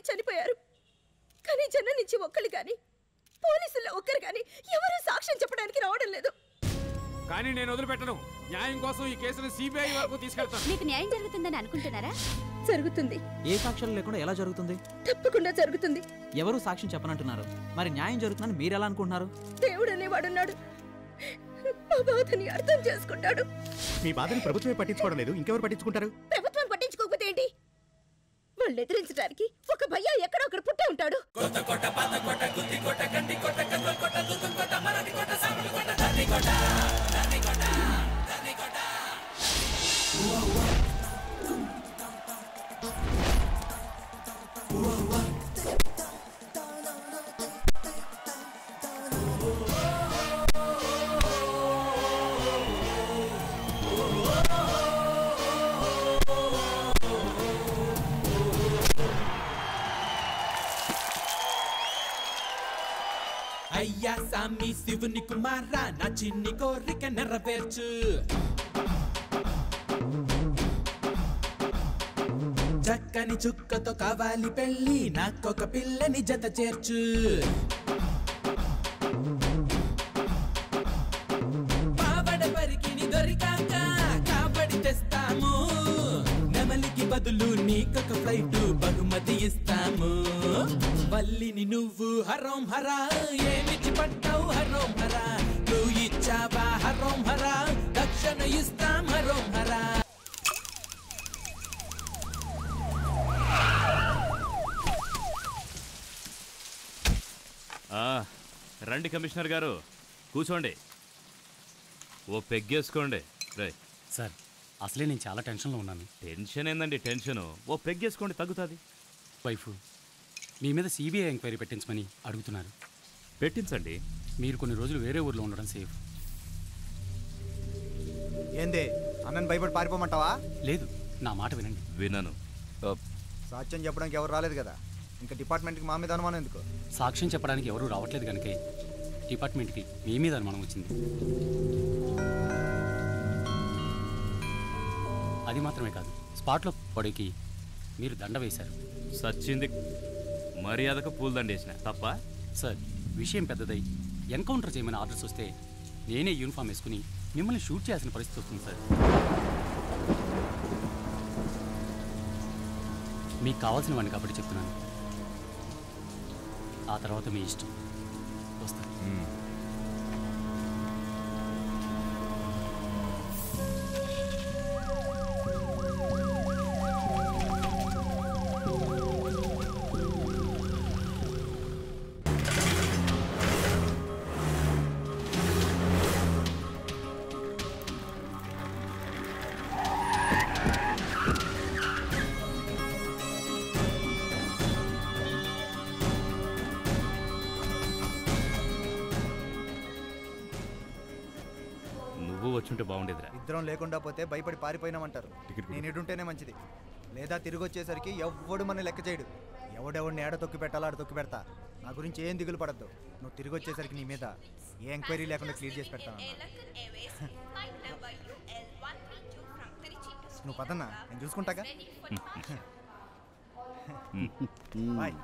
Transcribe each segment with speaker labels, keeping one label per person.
Speaker 1: చనిపోయారు. కానీ జనం నుంచి ఒక్కరు కానీ పోలీసుల్లో ఒక్కరు కానీ ఎవరూ సాక్ష్యం చెప్పడానికి రావడం లేదు.
Speaker 2: కానీ నేను వదిలిపెట్టను. న్యాయం కోసం ఈ కేసును సిబిఐ వరకు తీసుకెళ్తాను.
Speaker 3: మీకు న్యాయం జరుగుతుందని అనుకుంటున్నారా?
Speaker 1: జరుగుతుంది.
Speaker 4: ఏ సాక్ష్యాలు లేకుండా ఎలా జరుగుతుంది?
Speaker 1: తప్పకుండా జరుగుతుంది.
Speaker 4: ఎవరు సాక్ష్యం చెప్పనంటున్నారు? మరి న్యాయం జరుగుతుందని మీరు ఎలా అనుకుంటున్నారు?
Speaker 1: దేవుడు అనేవాడున్నాడు, మా బాధని అర్థం చేసుకుంటాడు.
Speaker 5: మీ బాధని ప్రభుత్వమే పట్టించుకోవడం లేదు, ఇంకెవరు పట్టించుకుంటారు?
Speaker 1: ప్రభుత్వం పట్టించుకోకపోతే ఏంటి? వాళ్ళు ఎదిరించడానికి ఒక భయ్యా ఎక్కడో ఒకడు పుట్టే ఉంటాడు.
Speaker 6: అయ్యా సామి శివుని కుమారా, నా చిన్ని కోరిక నెరవేర్చు. చక్కని చుక్కతో కావాలి పెళ్ళి, నాకొక పిల్లని జత చేర్చు. పావడ పరికిని దొరికాక కాబడి తెస్తాము, నెమలికి బదులు నీకొక ఫ్లైట్ బహుమతి ఇస్తాము. వల్లిని నువ్వు హరోం హరా, ఏమిచ్చి పట్టావు హరోం హరా, నువ్వు ఇచ్చావా హరోం హరా, దక్షిణ ఇస్తాం హరోం హరా.
Speaker 7: రండి కమిషనర్ గారు, కూర్చోండి. ఓ పెగ్గేసుకోండి. రైట్
Speaker 8: సార్, అసలే నేను చాలా టెన్షన్లో ఉన్నాను.
Speaker 7: టెన్షన్ ఏందండి? టెన్షను ఓ పెగ్గేసుకోండి, తగ్గుతుంది.
Speaker 8: వైఫ్ మీ మీద సిబిఐ ఎంక్వైరీ పెట్టించమని అడుగుతున్నారు.
Speaker 7: పెట్టించండి.
Speaker 8: మీరు కొన్ని రోజులు వేరే ఊర్లో ఉండడం సేఫ్.
Speaker 9: ఏంది అన్నని భయపడి పారిపోమంటావా?
Speaker 8: లేదు, నా మాట వినండి.
Speaker 7: వినను.
Speaker 9: సాక్ష్యం చెప్పడానికి ఎవరు రాలేదు కదా, ఇంకా డిపార్ట్మెంట్కి మా మీద అనుమానం ఎందుకు?
Speaker 8: సాక్ష్యం చెప్పడానికి ఎవరూ రావట్లేదు కనుకే డిపార్ట్మెంట్కి మీ మీద అనుమానం వచ్చింది. అది మాత్రమే కాదు, స్పాట్లో పడేకి మీరు దండ వేశారు.
Speaker 7: సచ్చింది మర్యాదకు పూలదండ వేసిన తప్ప.
Speaker 8: సార్, విషయం పెద్దదై ఎన్కౌంటర్ చేయమని ఆర్డర్స్ వస్తే నేనే యూనిఫామ్ వేసుకుని మిమ్మల్ని షూట్ చేయాల్సిన పరిస్థితి వస్తుంది సార్. మీకు కావాల్సిన వాడిని కాబట్టి చెప్తున్నాను. ఆ తర్వాత మీ ఇష్టం. వస్తాను.
Speaker 7: వచ్చుంటే బాగుండేదిరా.
Speaker 9: ఇద్దరం లేకుండా పోతే భయపడి పారిపోయినామంటారు. నేను ఎడుంటేనే మంచిది. లేదా తిరిగి వచ్చేసరికి ఎవడు మన లెక్క చేయడు. ఎవడెవడిని ఏడ తొక్కి పెట్టాలో ఆడ తొక్కి పెడతా. నా గురించి ఏం దిగులు పడద్దు. నువ్వు తిరిగి వచ్చేసరికి నీ మీద ఏ ఎంక్వైరీ లేకుండా క్లియర్ చేసి పెడతాను. నువ్వు పదన్నా, నేను చూసుకుంటాగా. బాయ్.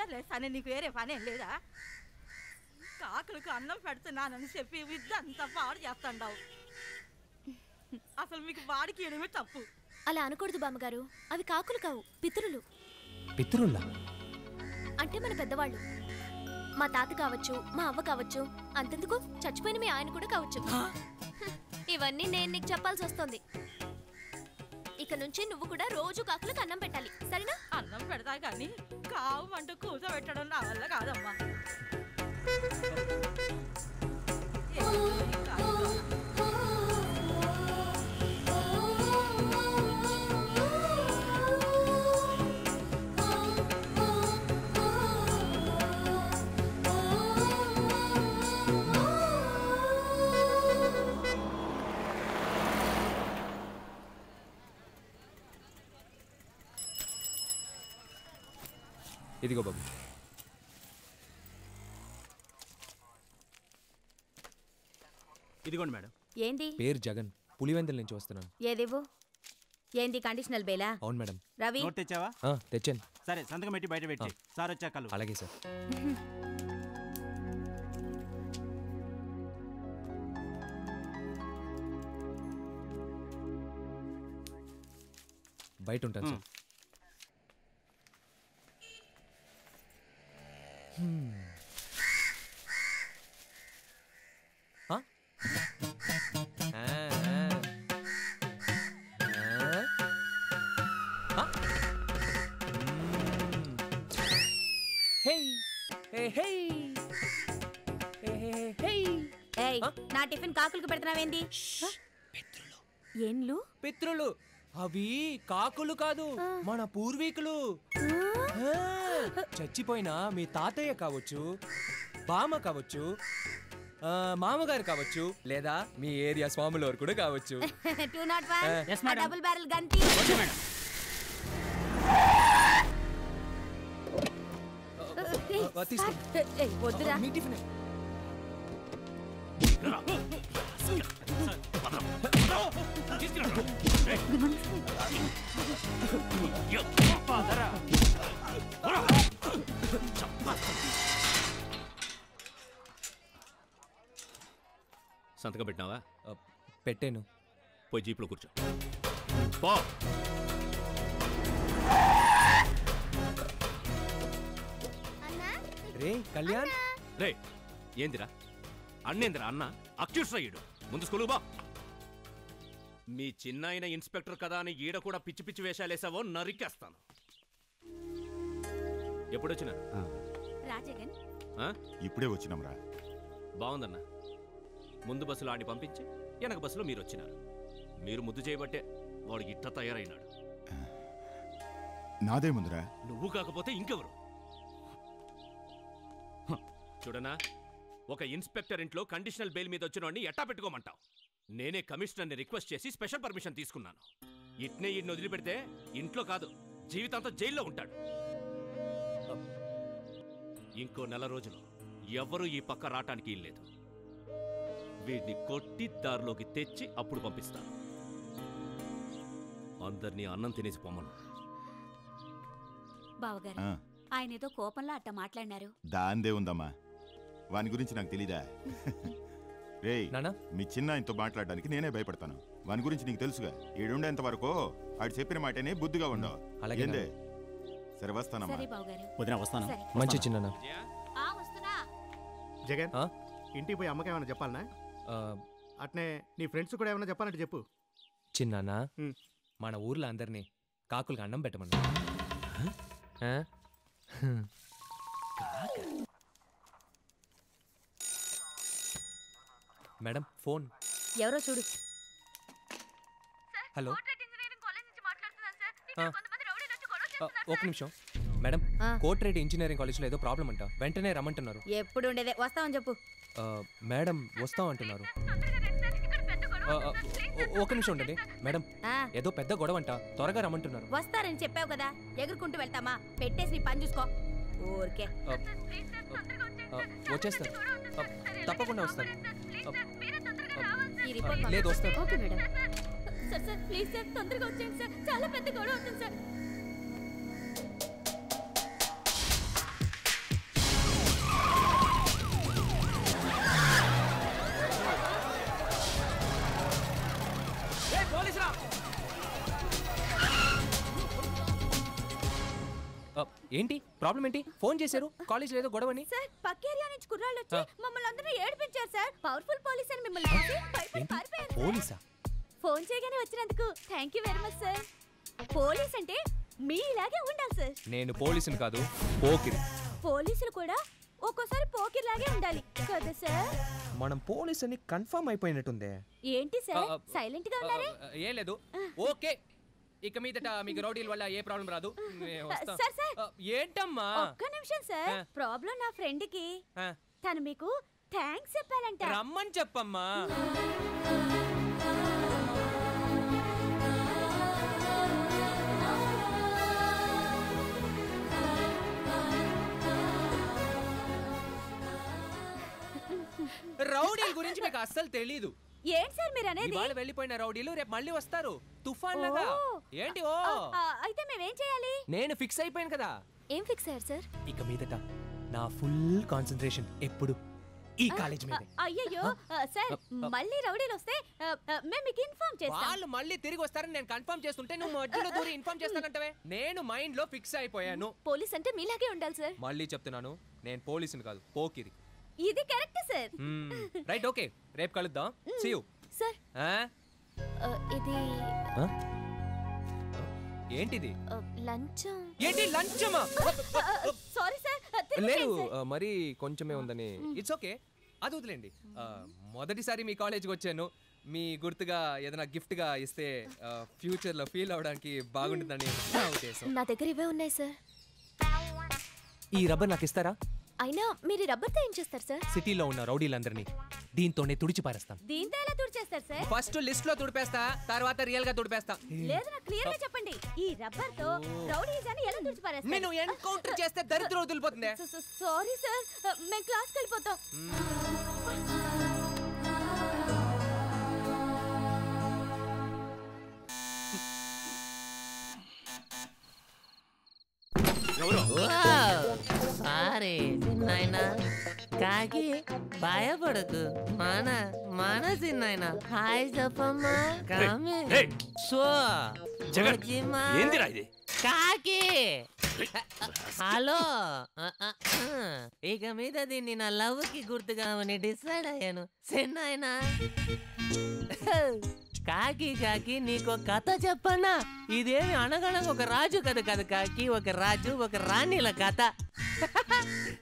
Speaker 3: నిద్రలేదు సరే నీకు వేరే పనేం లేదా? కాకులకు అన్నం పెడుతున్నానని చెప్పి విద్య అంతా పాడు చేస్తాండావు. అసలు మీకు వాడికి ఏమి తప్పు?
Speaker 1: అలా అనకూడదు బామ్మగారు, అవి కాకులు కావు, పితరులు.
Speaker 10: పితరులా
Speaker 1: అంటే మన పెద్దవాళ్ళు. మా తాత కావచ్చు, మా అవ్వ కావచ్చు, అంతెందుకు చచ్చిపోయిన మీ ఆయన కూడా కావచ్చు. ఇవన్నీ నేను నీకు చెప్పాల్సి వస్తుంది. ఇక నుంచి నువ్వు కూడా రోజు కాకులకు అన్నం పెట్టాలి, సరేనా?
Speaker 3: అన్నం పెడతా కానీ కావు అంటూ కూర్చోబెట్టడం నా వల్ల కాదమ్మా.
Speaker 10: ఇదిగో బాబు.
Speaker 4: ఇదిగోండి మేడం.
Speaker 1: ఏంది?
Speaker 10: పేరు జగన్, పులివెందుల నుంచి వస్తున్నాను.
Speaker 1: ఏదేవో ఏంది కండిషనల్ బేలా?
Speaker 10: అవును మేడం.
Speaker 1: రవి
Speaker 4: నోట్ తెచ్చావా?
Speaker 10: తెచ్చాను.
Speaker 4: సరే సంతకం పెట్టి బయట పెట్టి సార్ వచ్చాక.
Speaker 10: అలాగే సార్. బయట ఉంటాను సార్.
Speaker 1: నా టిఫిన్ కాకులకు పెడుతున్నావేంది? ఏంలు?
Speaker 10: పితృలు అవి కాకులు కాదు, మన పూర్వీకులు. చచ్చిపోయిన మీ తాతయ్య కావచ్చు, బామ్మ కావచ్చు, మామగారు కావచ్చు, లేదా మీ ఏరియా స్వాముల వారు కూడా కావచ్చు.
Speaker 1: 201 డబుల్ బ్యారెల్ గంతి. వద్దురా.
Speaker 10: మీ టిఫిన్
Speaker 7: సంతకం పెట్టినావా?
Speaker 10: పెట్టాను.
Speaker 7: పోయి జీప్లో కూర్చో. పో.
Speaker 10: రే కళ్యాణ్.
Speaker 7: రే ఏందిరా అన్నేందిరా అన్న అక్యూస్ అయ్యాడు. ముందు స్కూలు బా. మీ చిన్నాయన ఇన్స్పెక్టర్ కదా అని ఈడ కూడా పిచ్చి పిచ్చి వేషాలేసావో నరికేస్తాను. ఎప్పుడొచ్చినా?
Speaker 1: రాజగన్
Speaker 5: ఇప్పుడే వచ్చినాంరా.
Speaker 7: బాగుందన్న. ముందు బస్సులో ఆడి పంపించి వెనక బస్సులో మీరు వచ్చినారు. మీరు ముద్దు చేయబట్టే వాడు ఇట్ట తయారైనాడు.
Speaker 5: నాదేముందిరా?
Speaker 7: నువ్వు కాకపోతే ఇంకెవరు? చూడనా, ఒక ఇన్స్పెక్టర్ ఇంట్లో కండిషనల్ బెయిల్ మీద వచ్చిన వాడిని ఎట్టా పెట్టుకోమంటావు? నేనే కమిషనర్ని రిక్వెస్ట్ చేసి స్పెషల్ పర్మిషన్ తీసుకున్నాను. ఇట్నే ఈయన్ని వదిలిపెడితే ఇంట్లో కాదు జీవితాంతం జైల్లో ఉంటాడు. ఇంకో 4 రోజులు ఎవ్వరూ ఈ పక్క రావటానికి లేదు. వీడిని కొట్టి దారిలోకి తెచ్చి అప్పుడు పంపిస్తాను. అందరినీ అన్నం తినేసి పొమ్మను.
Speaker 1: బావగారు, ఆయన ఏదో కోపంలో అట్ట మాట్లాడినారు.
Speaker 5: దాందే ఉందమ్మా, వాని గురించి నాకు తెలీదా? రేయ్, మీ చిన్న ఆయనతో మాట్లాడడానికి నేనే భయపడతాను. వాని గురించి నీకు తెలుసుగా. ఈడుండేంత వరకు ఆడు చెప్పిన మాటనే బుద్ధిగా ఉండవు. ఏందే? సరే వస్తానమ్మా.
Speaker 8: వదినా వస్తాను.
Speaker 10: మంచి చిన్న.
Speaker 5: జగన్, ఇంటికి పోయి అమ్మకి ఏమైనా చెప్పాలనా? అట్నే నీ ఫ్రెండ్స్ కూడా ఏమైనా చెప్పాలంటే చెప్పు.
Speaker 10: చిన్నానా, మన ఊర్లో అందరినీ కాకులకు అన్నం పెట్టమన్నా. Madam phone.
Speaker 1: ఎవరో చూడు.
Speaker 10: హలో, ఒక నిమిషం మేడం. కోట్రేట్ ఇంజనీరింగ్ కాలేజ్లో ఏదో ప్రాబ్లం అంట, వెంటనే రమ్మంటున్నారు.
Speaker 1: ఎప్పుడు ఉండేదే, వస్తామని చెప్పు.
Speaker 10: మేడం వస్తాం అంటున్నారు. ఒక నిమిషం ఉండండి మేడం. ఏదో పెద్ద గొడవ అంట, త్వరగా రమ్మంటున్నారు.
Speaker 1: వస్తారని చెప్పావు కదా, ఎగురుకుంటూ వెళ్తామా? పెట్టేసి నీ పని చూసుకో. ఊరికే
Speaker 10: వచ్చేస్తారు, తప్పకుండా వస్తారు.
Speaker 1: ఈ రిపోర్ట్
Speaker 10: లేదు వస్తారు.
Speaker 1: Okay madam. Sir sir please sir, తొందరగా వచ్చేయండి సార్, చాలా పెద్ద గొడవ అవుతుంది సార్.
Speaker 10: ఏంటి ప్రాబ్లం ఏంటి? ఫోన్ చేశారు కాలేజ్ లేదో గొడవని.
Speaker 3: సార్ పక్క ఏరియా నుంచి కుర్రాళ్ళు వచ్చి మమ్మల్ని అందరూ ఏడిపించారు సార్. పవర్ఫుల్ పోలీస్ అని మిమ్మల్ని చూసి భయపడి పారిపోయారు.
Speaker 10: పోలీసా?
Speaker 3: ఫోన్ చేయగానే వచ్చినందుకు thank you very much sir. Police అంటే మీ ఇలాగే ఉండాలి సార్.
Speaker 10: నేను పోలీసుని కాదు, పోకిరి.
Speaker 3: పోలీసులు కూడా ఒక్కోసారి పోకిరిలాగే ఉండాలి కదా సార్.
Speaker 10: మనం పోలీస్ అని కన్ఫర్మ్ అయిపోయినట్టుందే.
Speaker 3: ఏంటి సార్ సైలెంట్ గా ఉన్నారే?
Speaker 10: ఏం లేదు. ఓకే, ఇక మీదట మీకు రౌడీల వల్ల ఏ ప్రాబ్లం రాదు.
Speaker 3: సార్ సార్
Speaker 10: ఏంటమ్మా?
Speaker 3: ఒక్క నిమిషం సార్. ప్రాబ్లం నా ఫ్రెండ్ కి. తను మీకు థ్యాంక్స్ చెప్పాలంట.
Speaker 10: రమ్మని చెప్పమ్మా. రౌడీల గురించి మీకు అస్సలు తెలీదు.
Speaker 3: ఏంటి సార్ మీరు అనేది?
Speaker 10: ఇవాళ వెళ్ళిపోయిన రౌడీలు రేపు మళ్ళీ వస్తారు తుఫాన్ లాగా. ఏంటి ఓ?
Speaker 3: అయితే మేమేం చేయాలి?
Speaker 10: నేను ఫిక్స్ అయిపోయాను కదా.
Speaker 1: ఏం ఫిక్స్ అయ్యారు సార్?
Speaker 10: ఇక మీదట నా ఫుల్ కాన్సంట్రేషన్ ఎప్పుడు ఈ కాలేజ్ మీద.
Speaker 3: అయ్యయ్యో సార్ మళ్ళీ రౌడీలు వస్తే మేము మీకు ఇన్ఫార్మ్ చేస్తాం.
Speaker 10: వాళ్ళు మళ్ళీ తిరిగి వస్తారని నేను కన్ఫర్మ్ చేస్తుంటే నువ్వు మధ్యలో దూరి ఇన్ఫార్మ్ చేస్తానంటవే. నేను మైండ్ లో ఫిక్స్ అయిపోయాను.
Speaker 1: పోలీస్ అంటే మీలాగే ఉండాలి సార్.
Speaker 10: మళ్ళీ చెప్తున్నాను, నేను పోలీసుని కాదు, పోకిరి.
Speaker 3: ఇది కరెక్ట్ సార్.
Speaker 10: రైట్, ఓకే, రేపు కలుద్దాం. See you
Speaker 1: sir. ఇది
Speaker 10: ఏంటిది?
Speaker 1: లంచం.
Speaker 10: ఏంటి లంచమా?
Speaker 3: Sorry sir.
Speaker 10: లేదు, మరి కొంచెమే ఉందని. ఇట్స్ ఓకే, అది వదిలేండి. మొదటిసారి మీ కాలేజ్కి వచ్చాను. మీ గుర్తుగా ఏదైనా గిఫ్ట్ గా ఇస్తే ఫ్యూచర్ లో ఫీల్ అవడానికి బాగుంటుందని నా ఉద్దేశం.
Speaker 1: నా దగ్గర ఇవే ఉన్నాయి సార్.
Speaker 10: ఈ రబ్బర్ నాకు ఇస్తారా?
Speaker 1: అయినా మీరు రబ్బర్తో ఏం చేస్తారు సార్?
Speaker 10: సిటీలో ఉన్న రౌడీలందరినీ దీంతోనే తుడిచి పారేస్తాం.
Speaker 3: దీంతో ఎలా తుడిచేస్తారు సార్?
Speaker 10: ఫస్ట్ లిస్ట్ లో తుడిపేస్తా, తర్వాత రియల్ గా తుడిపేస్తా.
Speaker 3: లేదు నాకు క్లియర్ గా చెప్పండి. ఈ రబ్బర్ తో రౌడీజాన్ని ఎలా తుడిచి పారేస్తారు?
Speaker 10: నేను ఎన్కౌంటర్ చేస్తే దరిద్రం వదిలిపోతుంది.
Speaker 3: సారీ సార్, మేము క్లాస్కి వెళ్ళిపోతాం.
Speaker 11: సారీ చిన్నాయనా, కాకి భయపడకు. మన చిన్నాయనా హాయ్ చెప్పమ్మా. సో కాకి హలో. ఇక మీద దీన్ని నా లవ్ కి గుర్తుగా అని డిసైడ్ అయ్యాను చిన్నాయనా. కాకి కాకి నీకు కథ చెప్పన్నా? ఇదేమి అనగనగా ఒక రాజు కథ కదా కాకి, ఒక రాజు ఒక రాణిల కథ.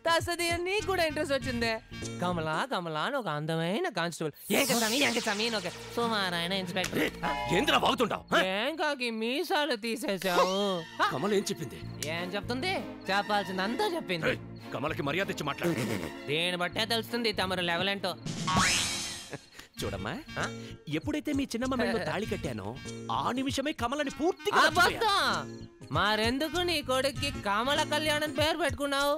Speaker 11: తసది నీకు కూడా ఇంట్రెస్ట్ వచ్చిందే. కమలా కమలా అని ఒక అందమైన కానిస్టేబుల్, ఏంకస్వామి అని ఒక సుమారైన ఇన్స్పెక్టర్.
Speaker 7: ఏంద్రా బాగుతుంటావు?
Speaker 11: ఏం కాకి మీసాలు తీసేసావు?
Speaker 7: కమల ఏం చెప్పింది?
Speaker 11: ఏం చెప్తుంది? చెప్పాల్సిందంతా చెప్పింది.
Speaker 7: కమలకి మర్యాద ఇచ్చి మాట్లాడు.
Speaker 11: దేని బట్టే తెలుస్తుంది తమరు లెవెల్ ఏంటో.
Speaker 7: చూడమ్మా, ఎప్పుడైతే మీ చిన్నమ్మ మెడలో తాళి కట్టానో ఆ నిమిషమే కమలని పూర్తిగా
Speaker 11: మరెందుకు నీ కొడుక్కి కమల కళ్యాణ్ అని పేరు పెట్టుకున్నావు?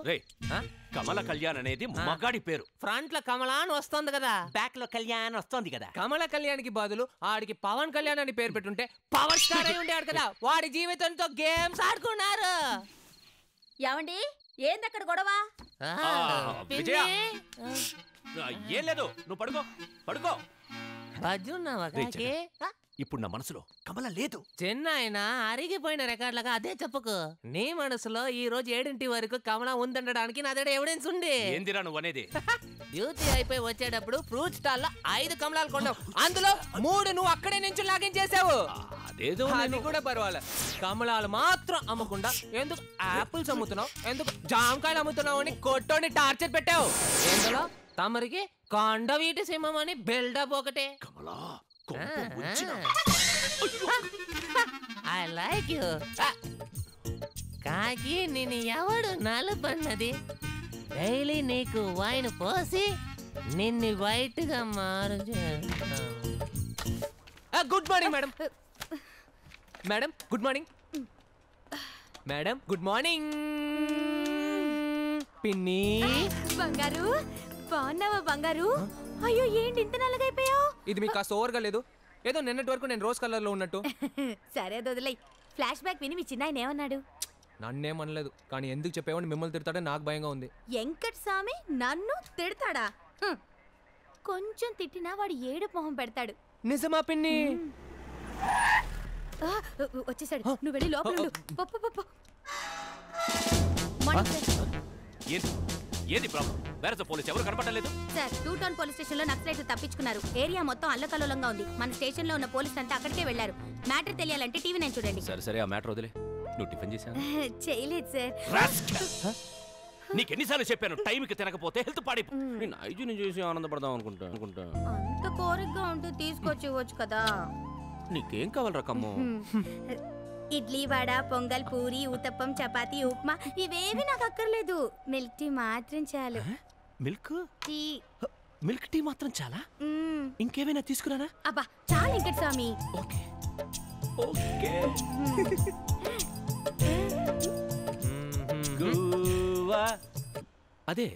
Speaker 7: కమల కళ్యాణ్ అనేది మగాడి పేరు.
Speaker 11: ఫ్రంట్ లో కమల అని వస్తుంది కదా,
Speaker 7: బ్యాక్ లో కళ్యాణ్ వస్తుంది కదా.
Speaker 10: కమల కళ్యాణ్ కి బదులు ఆడికి పవన్ కళ్యాణ్ అని పేరు పెట్టుంటే పవర్ స్టార్ అయి ఉండేవాడు కదా. వాడి జీవితంతో గేమ్స్ ఆడుకున్నారు.
Speaker 3: ఏమండి ఏందక్కడ గొడవ?
Speaker 7: విజయ, ఏం లేదు, నువ్వు పడుకో పడుకో. ఇప్పుడు నా మనసులో కమల లేదు.
Speaker 11: చిన్నాయన అరిగిపోయిన రికార్డులుగా అదే చెప్పుకు. నీ మనసులో ఈ రోజు 7 వరకు కమల ఉందనడానికి నా దగ్గర ఎవిడెన్స్ ఉంది.
Speaker 7: ఏందిరా నువ్వు అనేది?
Speaker 11: డ్యూటీ అయిపోయి వచ్చేటప్పుడు ఫ్రూట్ స్టాల్ లో 5 కమలాలు కొన్నావు, అందులో 3 నువ్వు అక్కడే నుంచి లాగిన్ చేసావు.
Speaker 7: అదేదో
Speaker 10: అది కూడా పర్వాలే. కమలాలు మాత్రం అమ్మకుండా ఎందుకు ఆపిల్స్ అమ్ముతున్నావు, ఎందుకు జామకాయలు అమ్ముతున్నావు అని కొట్టోని టార్చర్ పెట్టావు. ఎందులో తమరికి కొండ వీటి సింహం అని బిల్డప్ ఒకటే.
Speaker 7: కమలా
Speaker 11: ఐ లైక్ యూ. కాకి నేను ఎవడు నలుపన్నది? డైలీ నీకు వైన్ పోసి నిన్ను వైట్ గా మారు.
Speaker 10: Good morning madam. Madam good morning. Madam good morning. పిన్ని
Speaker 3: బంగారు బాగున్నావా? బంగారు అయ్యో ఏంటి ఇంత నల్లగైపోయావు?
Speaker 10: ఇది మీకు కాస్త ఓవర్గా లేదు? ఏదో నిన్నటి వరకు నేను రోజ్ కలర్ లో ఉన్నట్టు.
Speaker 3: సరే వదిలే. ఫ్లాష్ బ్యాక్ విని మీ చిన్నాయన ఏమన్నాడు?
Speaker 10: నన్నేమనలేదు, కానీ ఎందుకు చెప్పేవాడిని మిమ్మల్ని తిడతాడని నాకు భయంగా ఉంది.
Speaker 3: వెంకట్ స్వామి నన్ను తిడతాడా? కొంచెం తిట్టినా వాడు ఏడు మొహం పెడతాడు.
Speaker 10: నిజమా పిన్ని?
Speaker 3: వచ్చేసాడు, నువ్వు వెళ్ళి లోపల ఉండు.
Speaker 7: ఏంది ప్రాబ్లం? వేరే పోలీస్ ఎవరు కనపడలేదు
Speaker 12: సార్ 2 టౌన్ పోలీస్ స్టేషన్ లో నక్సలైట్లు తప్పించుకున్నారు. ఏరియా మొత్తం అల్లకల్లోలంగా ఉంది. మన స్టేషన్ లో ఉన్న పోలీస్ అంతా అక్కడికే వెళ్లారు. మ్యాటర్ తెలియాలంటే టీవీ నేను చూడండి.
Speaker 7: సరే ఆ మ్యాటర్ వదిలే. నువ్వు టిఫిన్ చేసావా?
Speaker 12: చేయలేదు సార్.
Speaker 7: నీకెన్నిసార్లు చెప్పాను టైంకి తినకపోతే హెల్త్ పాడైపో. నేను హైజీన్ చేసి ఆనందపడదాం అనుకుంటా.
Speaker 12: అంత కోరికగా ఉంటే తీసుకొచ్చేవచ్చు కదా.
Speaker 7: నీకేం కావాలి రకమ్ము?
Speaker 12: ఇడ్లీ, వడ, పొంగల్, పూరి, ఊతప్పం, చపాతీ, ఉప్మా ఇవేవి నాకు అక్కర్లేదు. మిల్క్ టీ మాత్రం చాలు.
Speaker 7: Milk
Speaker 12: tea?
Speaker 7: మిల్క్ టీ మాత్రం చాలా? ఇంకేమైనా తీసుకురానా?
Speaker 12: అబ్బా చాలు వెంకటస్వామి.
Speaker 7: Okay okay. అదే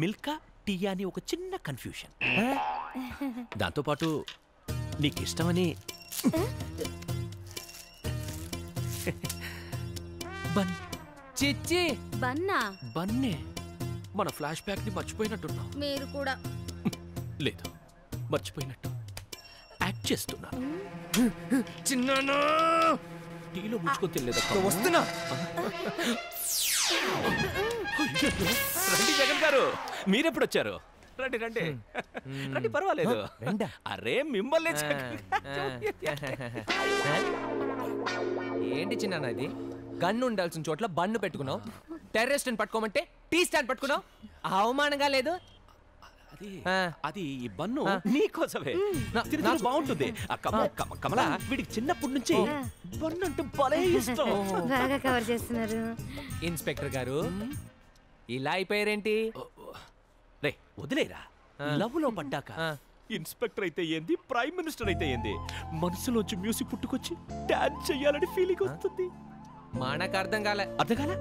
Speaker 7: మిల్కా టీ అని ఒక చిన్న కన్ఫ్యూషన్. దాంతోపాటు నీకు ఇష్టమని బన్.
Speaker 12: చిచ్చి బన్నా?
Speaker 7: బన్నే. మన ఫ్లాష్ బ్యాక్ ని మర్చిపోయినట్టున్నావు.
Speaker 12: మీరు కూడా.
Speaker 7: లేదు మర్చిపోయినట్టు యాక్ట్ చేస్తున్నా.
Speaker 10: చిన్నానా
Speaker 7: టీలో ముంచుకొని తెలియదు.
Speaker 10: వస్తున్నా.
Speaker 7: రండి జగన్ గారు, మీరెప్పుడు వచ్చారు? రండి రండి రండి, పర్వాలేదు. అరే మిమ్మల్ని
Speaker 10: ఏంటి చిన్న ఇది? గన్ను ఉండాల్సిన చోట్ల బన్ను పెట్టుకున్నావు. టెర్రరిస్ట్ అని పట్టుకోమంటే టీ స్టాండ్ పట్టుకున్నావు. అవమానంగా లేదు?
Speaker 7: అది ఈ బన్ను నీకోసమే. బాగుంటుంది. కమలా వీడికి చిన్నప్పటి నుంచి బన్ను అంటే భలే ఇష్టం.
Speaker 12: బాగా కవర్ చేస్తున్నారు.
Speaker 10: ఇన్స్పెక్టర్ గారు ఇలా అయిపోయారేంటి?
Speaker 7: రే వదిలేరా. లవ్ లో పడ్డాక ఇన్స్పెక్టర్ అయితే ఏంది, ప్రైమ్ మినిస్టర్ అయితే ఏంది, మనసులోంచి మ్యూజిక్ పుట్టుకొచ్చి డాన్స్ చెయ్యాలని ఫీలింగ్ వస్తుంది.
Speaker 10: మనకు అర్థం కాలే.
Speaker 7: అర్థం కాలే?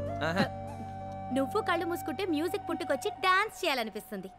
Speaker 12: నువ్వు కళ్ళు మూసుకుంటే మ్యూజిక్ పుట్టుకొచ్చి డాన్స్ చేయాలనిపిస్తుంది.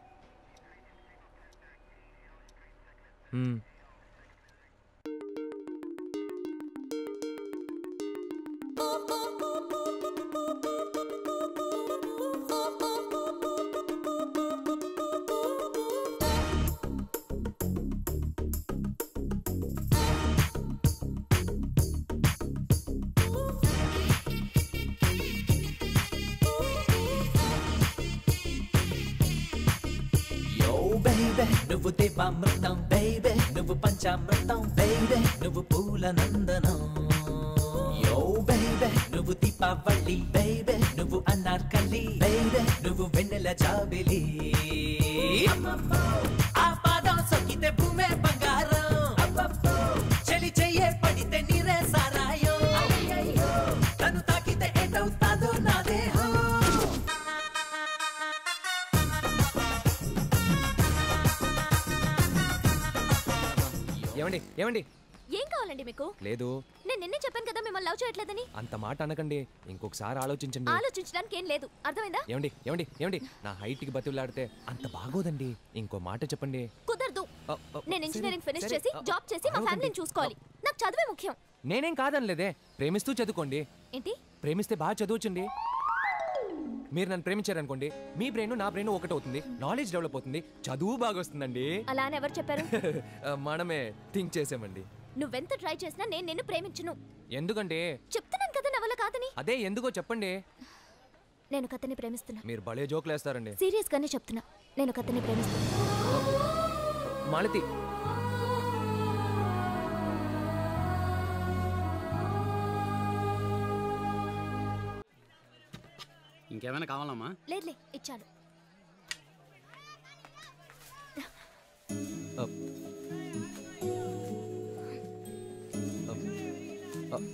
Speaker 6: నువ్వు దేవామృతం బేబే, నువ్వు పంచామృతం బేబే, నువ్వు పూల నందనం. యో బేబే నువ్వు దీపావళి బేబే, నువ్వు అనార్కలి బేబే, నువ్వు వెన్నెల జాబిలి. ఆ పాదం సొక్కితే భూమే బంగారం, చలి చెయ్యే పడితే నీరే సారాయం, తను తాకితే ఏటవుతాదో నా దేహం.
Speaker 10: ఏమండి ఏమండి?
Speaker 1: ఏం కావాలండి మీకు?
Speaker 10: లేదు,
Speaker 1: నేను నిన్నే చెప్పాను కదా మిమ్మల్ని లవ్ చేయట్లేదని.
Speaker 10: అంత మాట అనకండి. ఇంకొకసారి ఆలోచించండి.
Speaker 1: ఆలోచించడానికి ఏం లేదు, అర్థమైందా?
Speaker 10: ఏమండి ఏమండి ఏమండి? నా హైట్ కి బతులాడితే అంత బాగోదండి. ఇంకో మాట చెప్పండి.
Speaker 1: కుదరదు. నేను ఇంజనీరింగ్ ఫినిష్ చేసి జాబ్ చేసి మా ఫ్యామిలీని చూసుకోవాలి. నాకు చదువే ముఖ్యం.
Speaker 10: నేనేం కాదనలేదే. ప్రేమిస్తూ చదువుకోండి.
Speaker 1: ఏంటి?
Speaker 10: ప్రేమిస్తే బాగా చదువుచండి. మీరు నన్ను ప్రేమించారనుకోండి, మీ బ్రెయిన్ నా బ్రెయిన్ ఒకటవుతుంది, నాలెడ్జ్ డెవలప్ అవుతుంది, చదువు బాగా వస్తుందండి.
Speaker 1: అలా అని ఎవరు చెప్పారు?
Speaker 10: మనమే థింక్ చేసామండి.
Speaker 1: నువ్వెంత ట్రై చేసినా నేను నిన్ను ప్రేమించను.
Speaker 10: ఎందుకంటే
Speaker 1: చెప్తున్నాను కదా నా వల్ల కాదని.
Speaker 10: అదే ఎందుకో చెప్పండి.
Speaker 1: నేను కథని ప్రేమిస్తున్నా.
Speaker 10: మీరు భలే జోకులు వేస్తారండి.
Speaker 1: సీరియస్ గానే చెప్తున్నా, నేను కథని ప్రేమిస్తున్నా.
Speaker 10: మాలతి,
Speaker 8: ఇంకేమైనా కావాలమ్మా?
Speaker 1: లేదులే, ఇచ్చాను.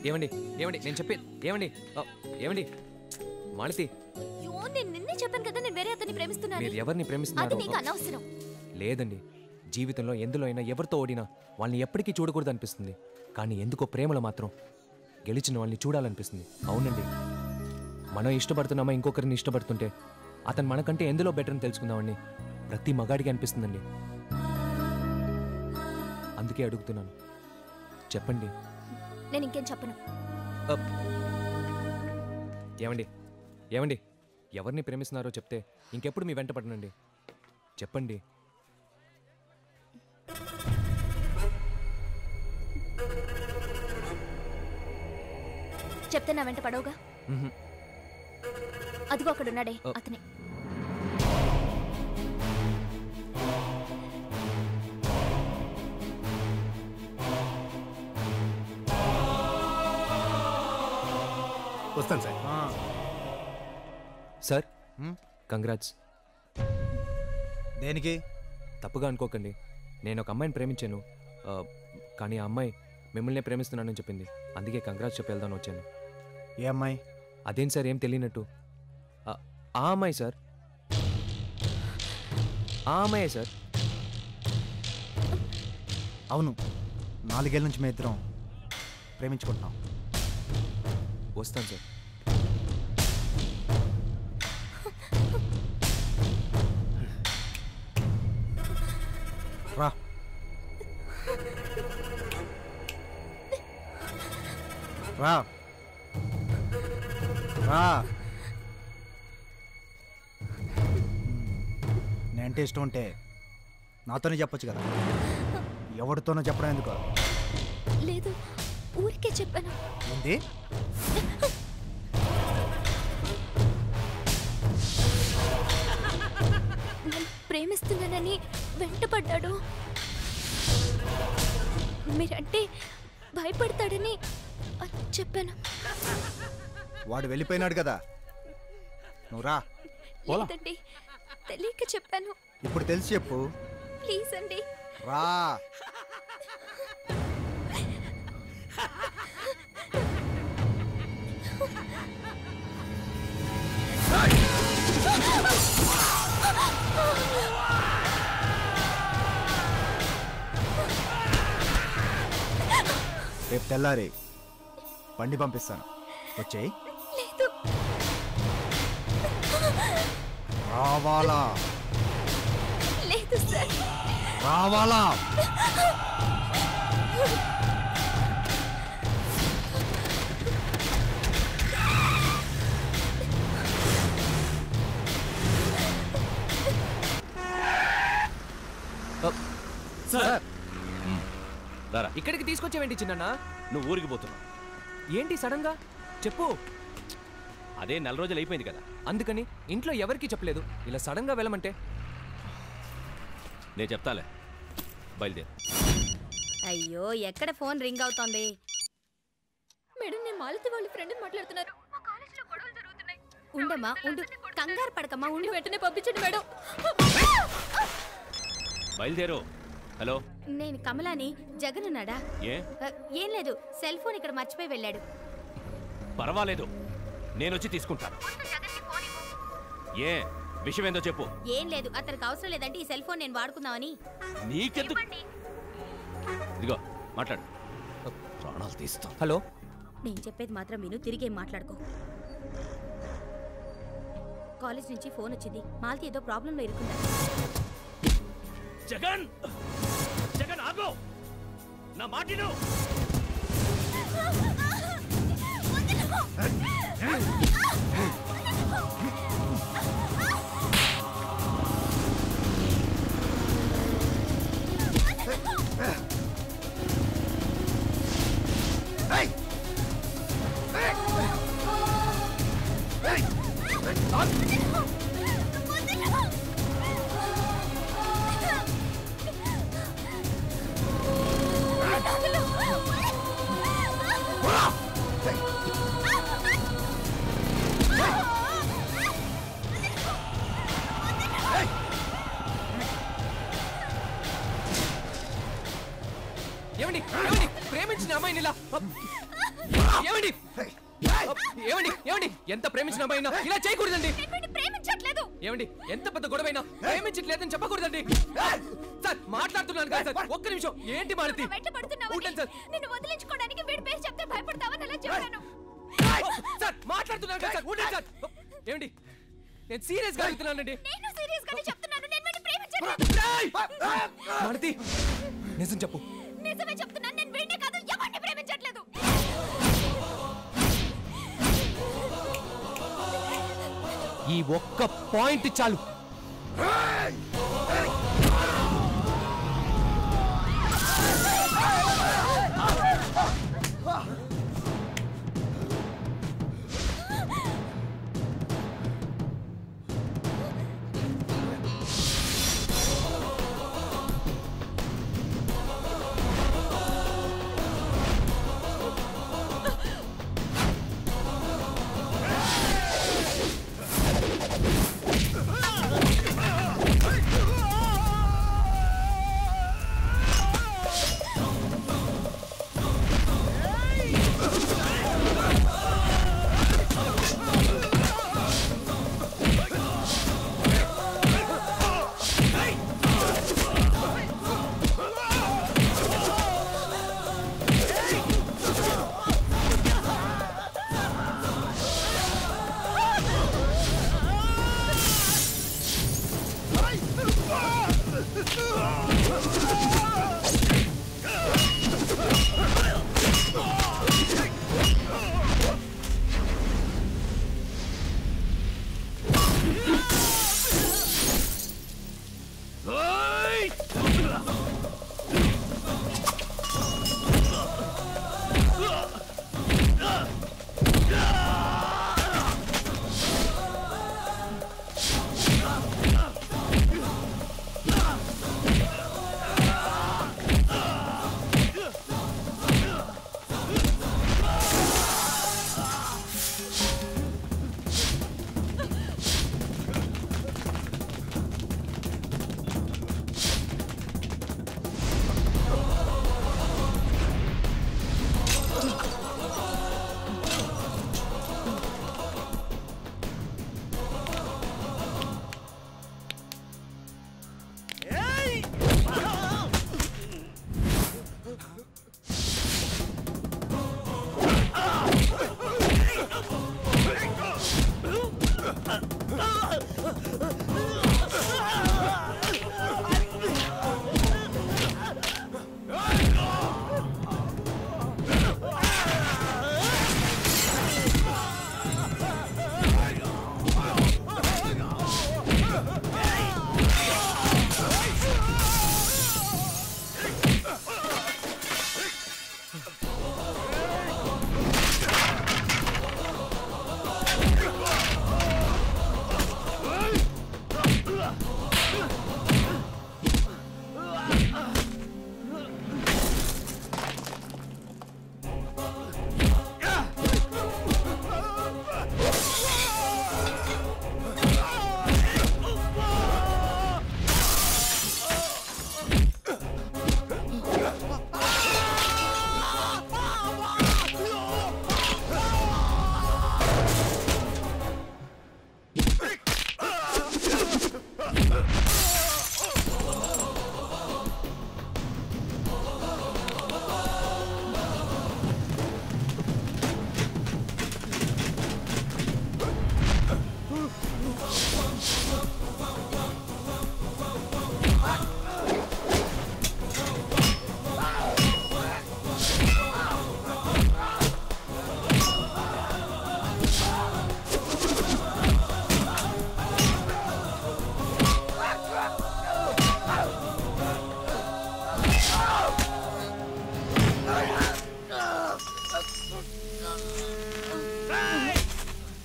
Speaker 10: ఏమండి ఏమండి నేను చెప్పేది ఏమండి ఏమండి? మాలతి,
Speaker 1: నేను నిన్నే చెప్పాను కదా నేను వేరే అతన్ని ప్రేమిస్తున్నాను.
Speaker 10: మీరు ఎవరిని ప్రేమిస్తున్నారు?
Speaker 1: అది నీకు అనవసరం.
Speaker 10: లేదండి, జీవితంలో ఎందులో అయినా ఎవరితో ఓడినా వాళ్ళని ఎప్పటికీ చూడకూడదు అనిపిస్తుంది. కానీ ఎందుకో ప్రేమలో మాత్రం గెలిచిన వాళ్ళని చూడాలనిపిస్తుంది. అవునండి, మనం ఇష్టపడుతున్నామా ఇంకొకరిని ఇష్టపడుతుంటే అతను మనకంటే ఎందులో బెటర్ అని తెలుసుకుందామని ప్రతి మగాడికి అనిపిస్తుందండి. అందుకే అడుగుతున్నాను, చెప్పండి.
Speaker 1: నేను ఇంకేం చెప్పను.
Speaker 10: ఏమండి ఏమండి? ఎవరిని ప్రేమిస్తున్నారో చెప్తే ఇంకెప్పుడు మీ వెంట పడనండి. చెప్పండి.
Speaker 1: చెప్తే నా వెంట పడవుగా. అదిగో అక్కడ ఉన్నాడే అతనే.
Speaker 13: వస్తాను సార్.
Speaker 10: Sir congrats.
Speaker 9: దేనికి?
Speaker 10: తప్పుగా అనుకోకండి, నేను ఒక అమ్మాయిని ప్రేమించాను, కానీ ఆ అమ్మాయి మిమ్మల్నే ప్రేమిస్తున్నానని చెప్పింది. అందుకే కంగ్రాట్స్ చెప్పి వెళ్దాను వచ్చాను.
Speaker 9: ఏ అమ్మాయి?
Speaker 10: అదేం సార్ ఏం తెలియనట్టు? ఆ అమ్మాయి సార్, ఆ అమ్మాయే సార్.
Speaker 9: అవును, 4 ఏళ్ళ నుంచి మేము ఇద్దరం ప్రేమించుకుంటున్నాం.
Speaker 10: వస్తాను సార్.
Speaker 9: రా. రా రా. నేనంటే ఇష్టం ఉంటే నాతోనే చెప్పొచ్చు కదా, ఎవరితోనో చెప్పడం ఎందుకు?
Speaker 1: లేదు, ఊరికే చెప్పాను.
Speaker 9: ఏంటి?
Speaker 1: నన్ను ప్రేమిస్తున్నానని వెంటపడ్డాడు. మీరంటే భయపడతాడని చెప్పాను.
Speaker 9: వాడు వెళ్ళిపోయినాడు కదా, నువ్వు రా.
Speaker 1: లేదండి, తెలియక చెప్పాను.
Speaker 9: ఇప్పుడు తెలిసి చెప్పు.
Speaker 1: ప్లీజ్ అండి,
Speaker 9: రా. రేపు తెల్లారి బండి పంపిస్తాను, వచ్చేయి.
Speaker 1: లేదు.
Speaker 9: రావాలా?
Speaker 1: లేదు సార్.
Speaker 9: రావాలా?
Speaker 10: సార్ ఇక్కడికి తీసుకొచ్చేవేంటి చిన్న?
Speaker 7: నువ్వు ఊరికి పోతున్నావు
Speaker 10: ఏంటి సడన్ గా? చెప్పు.
Speaker 7: అదే 4 రోజులు అయిపోయింది కదా,
Speaker 10: అందుకని ఇంట్లో ఎవరికి చెప్పలేదు, ఇలా సడన్ గా వెళ్ళమంటే?
Speaker 7: నేను చెప్తాలే, బయలుదేరు.
Speaker 12: అయ్యో, ఎక్కడ ఫోన్ రింగ్ అవుతోంది?
Speaker 1: మేడం, నేను మాలతి వాళ్ళ ఫ్రెండ్ మాట్లాడుతున్నారు. మా కాలేజీలో గొడవలు జరుగుతున్నాయి.
Speaker 12: ఉండమ్మా, ఉండు, కంగారు పడకమ్మా, ఉండు.
Speaker 1: వెంటనే పంపించండి మేడం.
Speaker 7: బయలుదేరు. హలో,
Speaker 12: నేను కమలాని. జగన్ ఉన్నాడా? ఏం లేదు, సెల్ ఫోన్ ఇక్కడ మర్చిపోయి వెళ్ళాడు.
Speaker 7: పర్వాలేదు, నేను వచ్చి తీసుకుంటాను. ఏ విషయం ఏందో చెప్పు.
Speaker 12: ఏం లేదు, అతనికి అవసరం లేదంటే ఈ సెల్ ఫోన్ నేను వాడుకుందామని.
Speaker 7: నీకెందుకు? ఇదిగో మాట్లాడు, ప్రాణాలు తీస్తాం.
Speaker 10: హలో,
Speaker 12: నేను చెప్పేది మాత్రం విను, తిరిగేం మాట్లాడుకో. కాలేజ్ నుంచి ఫోన్ వచ్చింది, మాలతి ఏదో ప్రాబ్లంలో ఇరుకుందా.
Speaker 7: జగన్, జగన్ ఆగో, నా మాటిను.
Speaker 10: ఏమండి ఏమండి ప్రేమించిన అమ్మాయిని ఇలా ఏమండి ఏమండి ఏమండి ఎంత ప్రేమించిన అమ్మాయినా ఇలా చేయకూడదండి.
Speaker 1: ప్రేమించట్లేదు.
Speaker 10: ఏమండి ఎంత పెద్ద గొడవైనా ప్రేమించట్లేదని చెప్పకూడదండి. సార్ మాట్లాడుతున్నాను కదా సార్, ఒక్క నిమిషం. ఏంటి మాలతి?
Speaker 1: నిన్ను వదిలించుకోవడానికి వీడి పేరు చెప్తే భయపడతావని అలా చెప్పాను.
Speaker 10: సార్ మాట్లాడుతున్నాను కదా సార్, ఉండండి సార్. ఏమండి నేను సీరియస్ గా అడుగుతున్నానండి.
Speaker 1: నేను సీరియస్ గానే చెప్తున్నాను, నేను వీడిని ప్రేమించట్లేదు.
Speaker 10: మాలతి నిజం చెప్పు.
Speaker 1: నిజమే చెప్తున్నాను, నేను వీడిని కాదు ఎవరిని ప్రేమించట్లేదు.
Speaker 10: ఈ ఒక్క పాయింట్ చాలు.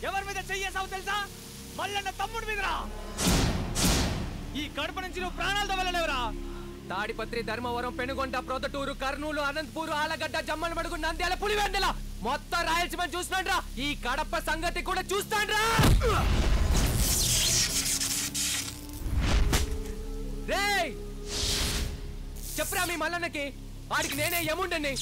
Speaker 11: ఎవరి మీద చెయ్యేసావు తెలుసా? మల్లన్న తమ్ముడి మీదరా. ఈ కడప నుంచి నువ్వు ప్రాణాలతో వెళ్ళలేవురా. తాడిపత్రి, ధర్మవరం, పెనుగొండ, ప్రొద్దుటూరు, కర్నూలు, అనంతపూరు, ఆలగడ్డ, జమ్మలమడుగు, నంద్యాల, పులివెందుల మొత్తం రాయలసీమని చూస్తాండ్రా. ఈ కడప సంగతి కూడా చూస్తాండ్రా. రేయ్ చెప్పరా మీ మల్లన్నకి, వాడికి నేనే యముండని.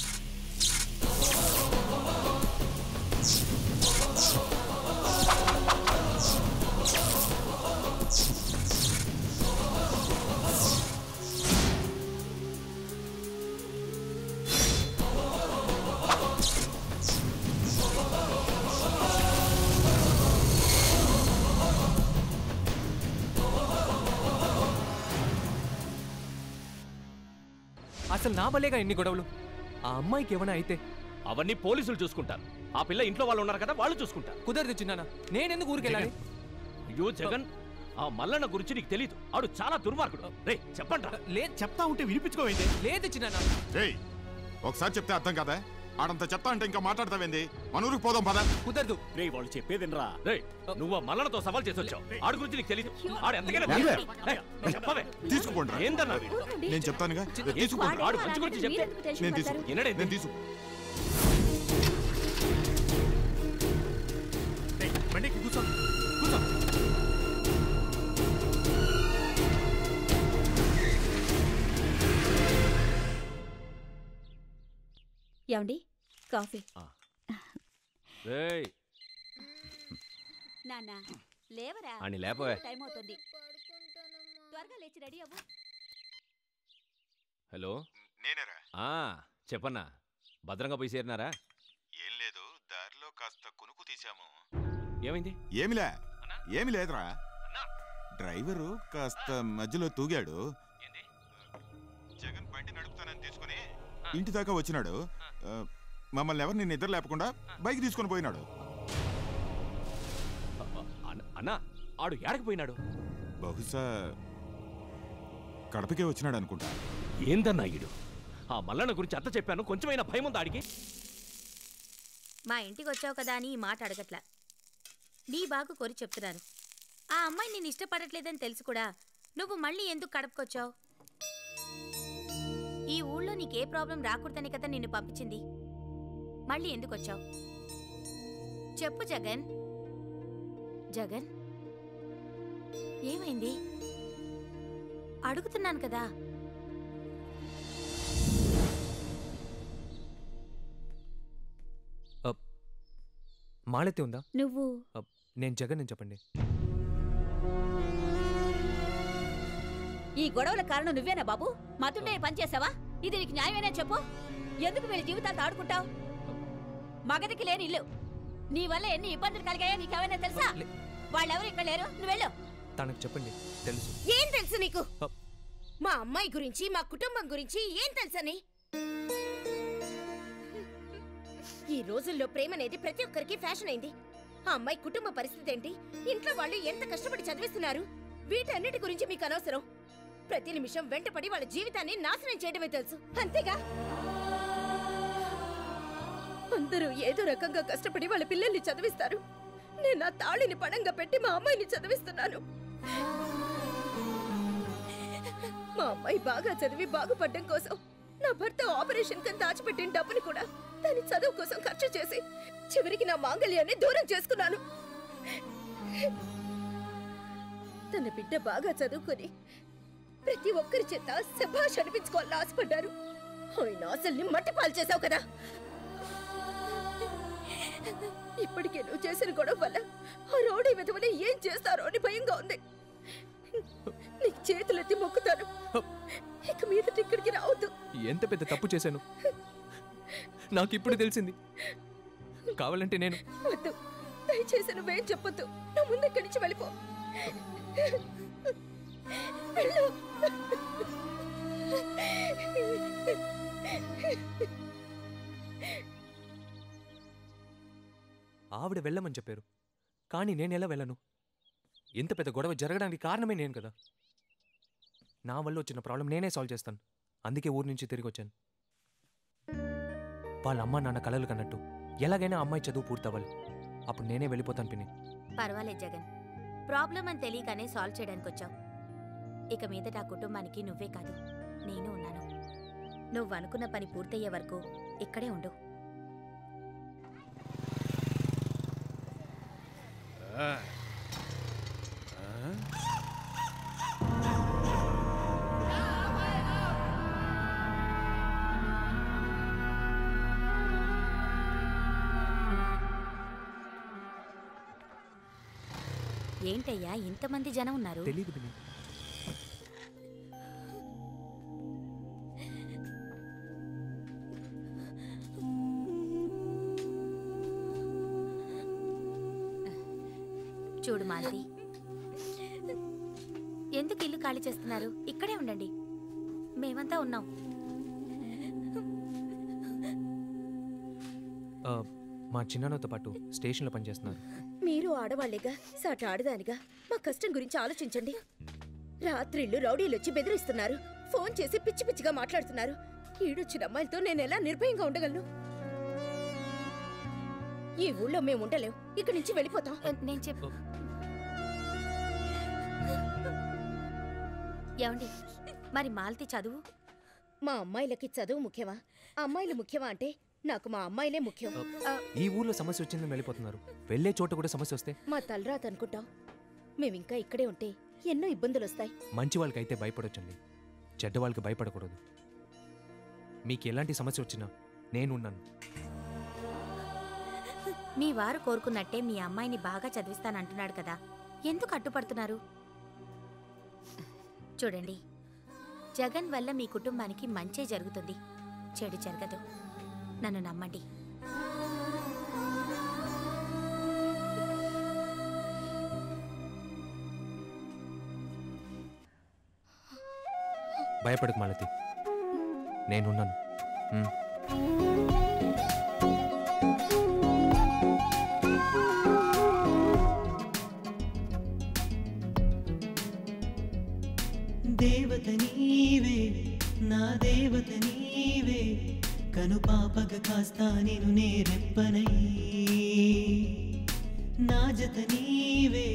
Speaker 11: అసలు నా వల్లేగా ఎన్ని గొడవలు. ఆ అమ్మాయికి ఏమైనా అయితే
Speaker 7: అవన్నీ పోలీసులు చూసుకుంటారు. ఆ పిల్ల ఇంట్లో వాళ్ళు ఉన్నారు కదా, వాళ్ళు చూసుకుంటారు.
Speaker 11: కుదరదు చిన్నానా, నేనెందుకు ఊరికెళ్ళాలి?
Speaker 7: అయ్యో జగన్, ఆ మల్లన్న గురించి నీకు తెలీదు. ఆడు చాలా దుర్మార్గుడు. రే చెప్పండి.
Speaker 11: లేదు
Speaker 5: చెప్తా ఉంటే వినిపించుకోవేంది?
Speaker 11: లేదు చిన్నానా.
Speaker 5: రేయ్ ఒకసారి చెప్తే అర్థం కదా, ఆడంత చెప్తా అంటే ఇంకా మాట్లాడతావేంది? మన ఊరికి పోదాం పద.
Speaker 11: కుదరదు.
Speaker 7: రే వాళ్ళు చెప్పేదినరా. రే నువ్వు ఆ మల్లన్నతో సవాల్ చేసి వచ్చావు. ఆడి గురించి నీకు తెలీదు. ఆడు ఎంతకైనా చెప్పవే.
Speaker 5: తీసుకోండి.
Speaker 7: ఏందన్నా
Speaker 5: నేను చెప్తానుగా,
Speaker 7: తీసుకోండి. ఆడు మంచి గురించి చెప్తే
Speaker 5: నేను తీసుకో. నేను తీసుకో.
Speaker 13: బండికి కూర్చో, కూర్చో.
Speaker 14: ఏమండి కాఫీ?
Speaker 7: రేయ్
Speaker 14: నాన్న లేవరా,
Speaker 7: అని లేపవే.
Speaker 14: టైం అవుతుంది, త్వరగా లేచి రెడీ అవ్వు.
Speaker 7: హలో
Speaker 5: నేనేరా.
Speaker 7: చెప్పన్నా, భద్రంగా పోయి చేరినారా?
Speaker 5: ఏం లేదు, దారిలో కాస్త కునుకు తీసాము.
Speaker 7: ఏమైంది?
Speaker 5: ఏమి లేదురా, డ్రైవరు కాస్త మధ్యలో తూగాడు. ఇంటి దాకా వచ్చినాడు. మమ్మల్ని ఎవరిని నిద్ర లేపకుండా బైక్ తీసుకొని పోయినాడు.
Speaker 7: అన్నా ఆడు ఏడకపోయినాడు?
Speaker 5: బహుశా కడపకే వచ్చినాడు అనుకుంటా.
Speaker 7: ఏందన్నా ఈడు? ఆ మల్లన్న గురించి అంత చెప్పాను, కొంచెమైనా భయం ఉందా ఆడికి?
Speaker 12: మా ఇంటికి వచ్చావు కదా అని ఈ మాట అడగట్లా. నీ బాగు కోరి చెప్తున్నాను. ఆ అమ్మాయి నేను ఇష్టపడట్లేదని తెలుసు కూడా నువ్వు మళ్ళీ ఎందుకు కడపకొచ్చావు? ఈ ఊళ్ళో నీకే ప్రాబ్లం రాకూడదని కదా నిన్ను పంపించింది. మళ్ళీ ఎందుకు వచ్చావు చెప్పు జగన్. జగన్ ఏమైంది అడుగుతున్నాను కదా.
Speaker 10: మాలతి ఉందా?
Speaker 14: నువ్వు
Speaker 10: నేను జగన్ అని చెప్పండి.
Speaker 14: ఈ గొడవల కారణం నువ్వేనా బాబు? మతుండే పనిచేసావా? ఇది నీకు న్యాయమేనా చెప్పు? ఎందుకు వీళ్ళ జీవితాలతో ఆడుకుంటావు? మగదికి లేని ఇల్లు, నీ వల్ల ఎన్ని ఇబ్బందులు కలిగాయో నీకేమైనా తెలుసా? వాళ్ళెవరు ఇక్కడ లేరు, నువ్వు వెళ్ళు.
Speaker 10: తనకు చెప్పండి, తెలుసు.
Speaker 15: ఏం తెలుసు నీకు? మా అమ్మాయి గురించి, మా కుటుంబం గురించి ఏం తెలుసని? ఈ రోజుల్లో ప్రేమ అనేది ప్రతి ఒక్కరికి ఫ్యాషన్ అయింది. ఆ అమ్మాయి కుటుంబ పరిస్థితి ఏంటి, ఇంట్లో వాళ్ళు ఎంత కష్టపడి చదివిస్తున్నారు, వీటన్నిటి గురించి మీకు అనవసరం. ప్రతి నిమిషం వెంటపడి వాళ్ళ జీవితాన్ని నాశనం చేయడమే తెలుసు, అంతేగా? అందరూ ఏదో రకంగా కష్టపడి వాళ్ళ పిల్లల్ని చదివిస్తారు. నేను నా తాళిని పణంగా పెట్టి మా అమ్మాయిని చదివిస్తున్నాను. మా అమ్మాయి బాగా చదివి బాగుపడడం కోసం నా భర్త ఆపరేషన్ కింద దాచిపెట్టిన డబ్బుని కూడా దాని చదువు కోసం ఖర్చు చేసి చివరికి నా మాంగళ్యాన్ని దూరం చేసుకున్నాను. తన బిడ్డ బాగా చదువుకొని ప్రతి ఒక్కరి చేత శభాష్ అనిపించుకోవాలని ఆశపడ్డారు. ఆయన ఆశల్ని మట్టిపాలు చేశావు కదా. ఇప్పటికే నువ్వు చేసిన గొడవ వల్ల ఆ రౌడీ విధవని ఏం చేస్తారో అని భయంగా ఉంది. నీకు చేతులెత్తి మొక్కుతాను, ఇక మీదట ఇక్కడికి రావద్దు.
Speaker 10: ఎంత పెద్ద తప్పు చేశాను నాకు ఇప్పుడు తెలిసింది. కావాలంటే నేను
Speaker 15: వద్దు, దయచేసి నువ్వేం చెప్పొద్దు. నా ముందు ఇక్కడి నుంచి వెళ్ళిపో. వెళ్ళు.
Speaker 10: ఆవిడ వెళ్ళమని చెప్పారు, కానీ నేను ఎలా వెళ్ళను? ఎంత పెద్ద గొడవ జరగడానికి కారణమే నేను కదా. నా వల్ల వచ్చిన ప్రాబ్లం నేనే సాల్వ్ చేస్తాను. అందుకే ఊరి నుంచి తిరిగి వచ్చాను. వాళ్ళ అమ్మ నాన్న కలలు కన్నట్టు ఎలాగైనా అమ్మాయి చదువు పూర్తవ్వాలి. అప్పుడు నేనే వెళ్ళిపోతాను పిన్ని.
Speaker 12: పర్వాలేదు జగన్, ప్రాబ్లం అని తెలియగానే సాల్వ్ చేయడానికి వచ్చావు. ఇక మీదట ఆ కుటుంబానికి నువ్వే కాదు, నేను ఉన్నాను. నువ్వు అనుకున్న పని పూర్తయ్యే వరకు ఇక్కడే ఉండు. ఏంటయ్యా ఇంతమంది జనం ఉన్నారు?
Speaker 10: తెలీదు పిన్ని.
Speaker 12: చూడు మాలతి, ఎందుకు ఇల్లు ఖాళీ చేస్తున్నారు? ఇక్కడే ఉండండి, మేమంతా ఉన్నాం.
Speaker 10: మా చిన్నతో పాటు స్టేషన్లో పనిచేస్తున్నారు.
Speaker 15: మీరు ఆడవాళ్లేగా, సాటి ఆడదానిగా మా కష్టం గురించి ఆలోచించండి. రాత్రిళ్ళు రౌడీలు వచ్చి బెదిరిస్తున్నారు, ఫోన్ చేసి పిచ్చి పిచ్చిగా మాట్లాడుతున్నారు. ఈడొచ్చిన అమ్మాయిలతో నేను ఎలా నిర్భయంగా ఉండగలను? ఈ ఊళ్ళో మేము ఉండలేం, ఇక్కడి నుంచి వెళ్ళిపోతాం.
Speaker 12: నేను చెప్పు. ఏమండి, మరి మాలతి చదువు?
Speaker 15: మా అమ్మాయిలకి చదువు ముఖ్యమా, అమ్మాయిలు ముఖ్యమా అంటే నాకు మా అమ్మాయిలే ముఖ్యం.
Speaker 10: ఈ ఊర్లో సమస్య వచ్చిందని వెళ్ళిపోతున్నారు. వెళ్ళే చోట కూడా సమస్య వస్తే
Speaker 15: మా తలరాత అనుకుంటాం. మేమింకా ఇక్కడే ఉంటే ఎన్నో ఇబ్బందులు వస్తాయి.
Speaker 10: మంచి వాళ్ళకైతే భయపడొచ్చండి, చెడ్డ వాళ్ళకి భయపడకూడదు. మీకు ఎలాంటి సమస్య వచ్చినా నేనున్నాను.
Speaker 12: మీ వారు కోరుకున్నట్టే మీ అమ్మాయిని బాగా చదివిస్తానంటున్నాడు కదా, ఎందుకు అడ్డుపడుతున్నారు? చూడండి, జగన్ వల్ల మీ కుటుంబానికి మంచే జరుగుతుంది, చెడు జరగదు. నన్ను నమ్మండి.
Speaker 10: భయపడకు మాలతి, నేనున్నాను.
Speaker 6: దేవత నీవే నా దేవత నీవే కను పాపగ కాస్తా నిను నేరెప్పనై నా జత నీవే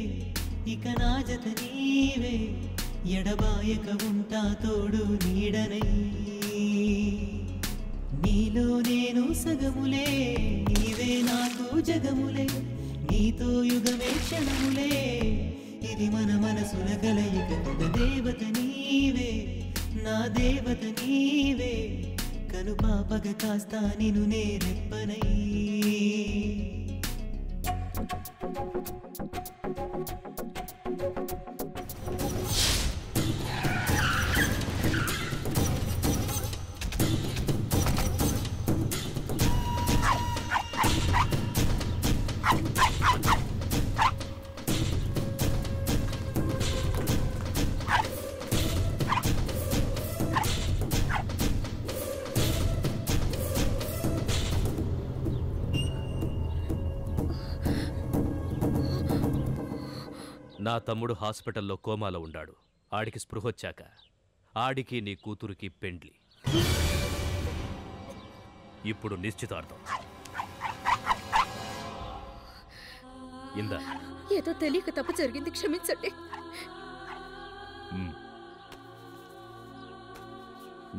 Speaker 6: ఇక నా జత నీవే ఎడబాయక ఉంటా తోడు నీడనై నీలో నేను సగములే నీవే నాకు జగములే నీతో యుగమే క్షణములే ఇది మన మనసుల కలయిక దేవత నీవే నా దేవత నీవే కను పాపగ కాస్తా నిను నేరెప్పనై
Speaker 7: నా తమ్ముడు హాస్పిటల్లో కోమాలో ఉన్నాడు. ఆడికి స్పృహొచ్చాక ఆడికి నీ కూతురికి పెండ్లి. ఇప్పుడు నిశ్చితార్థం. ఇందా
Speaker 15: ఏదో తెలియక తప్పు జరిగింది, క్షమించండి.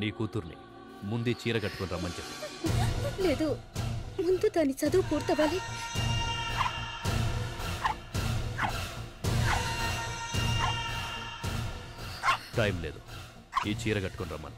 Speaker 7: నీ కూతుర్ని ముందే చీర కట్టుకుని రమ్మని చెప్పు.
Speaker 15: లేదు, ముందు దాని చదువు పూర్తవ్వాలి.
Speaker 7: టైం లేదు, ఈ చీర కట్టుకుని రమ్మను.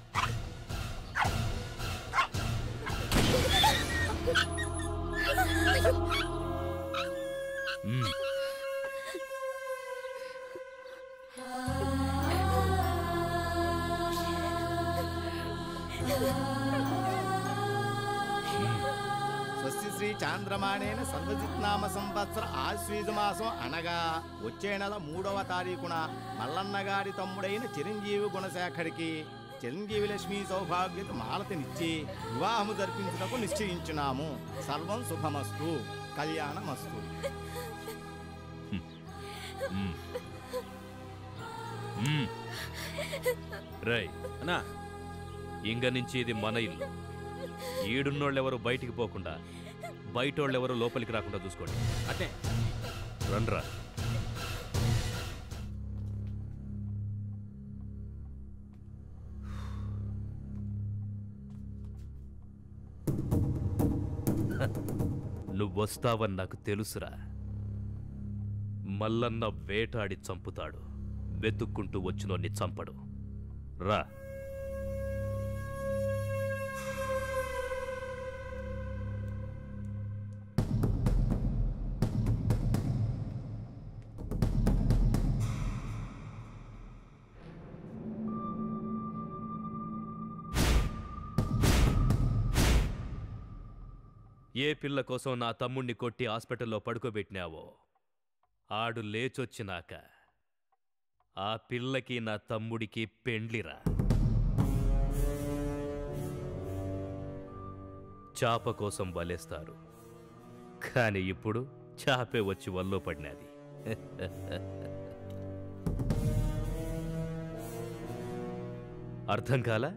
Speaker 16: స్వస్తి శ్రీ చాంద్రమాణేన సర్వజిత్నామ సంవత్సర ఆశ్వీజమాసం అనగా వచ్చే నెల 3వ తారీఖున మల్లన్నగారి తమ్ముడైన చిరంజీవి గుణశేఖరికి చిరంజీవి లక్ష్మీ సౌభాగ్యత మాలతినిచ్చి వివాహము జరిపించుటకు నిశ్చయించున్నాము. సర్వం శుభమస్తు, కళ్యాణమస్తు.
Speaker 7: రై అన్నా, ఇంక నుంచి ఇది మన ఇల్లు. ఈడున్నోళ్ళెవరు బయటికి పోకుండా, బయటోళ్ళెవరు లోపలికి రాకుండా చూసుకోండి. అదే రండ్రా. నువ్వొస్తావని నాకు తెలుసురా. మల్లన్న వేటాడి చంపుతాడు, వెతుక్కుంటూ వచ్చినోన్ని చంపడు. రా. ఏ పిల్ల కోసం నా తమ్ముణ్ణి కొట్టి హాస్పిటల్లో పడుకోబెట్టినావో ఆడు లేచొచ్చినాక ఆ పిల్లకి నా తమ్ముడికి పెండ్లిరా. చాప కోసం వలేస్తారు, కానీ ఇప్పుడు చాపే వచ్చి వల్లో పడినది. అర్థం కాలా?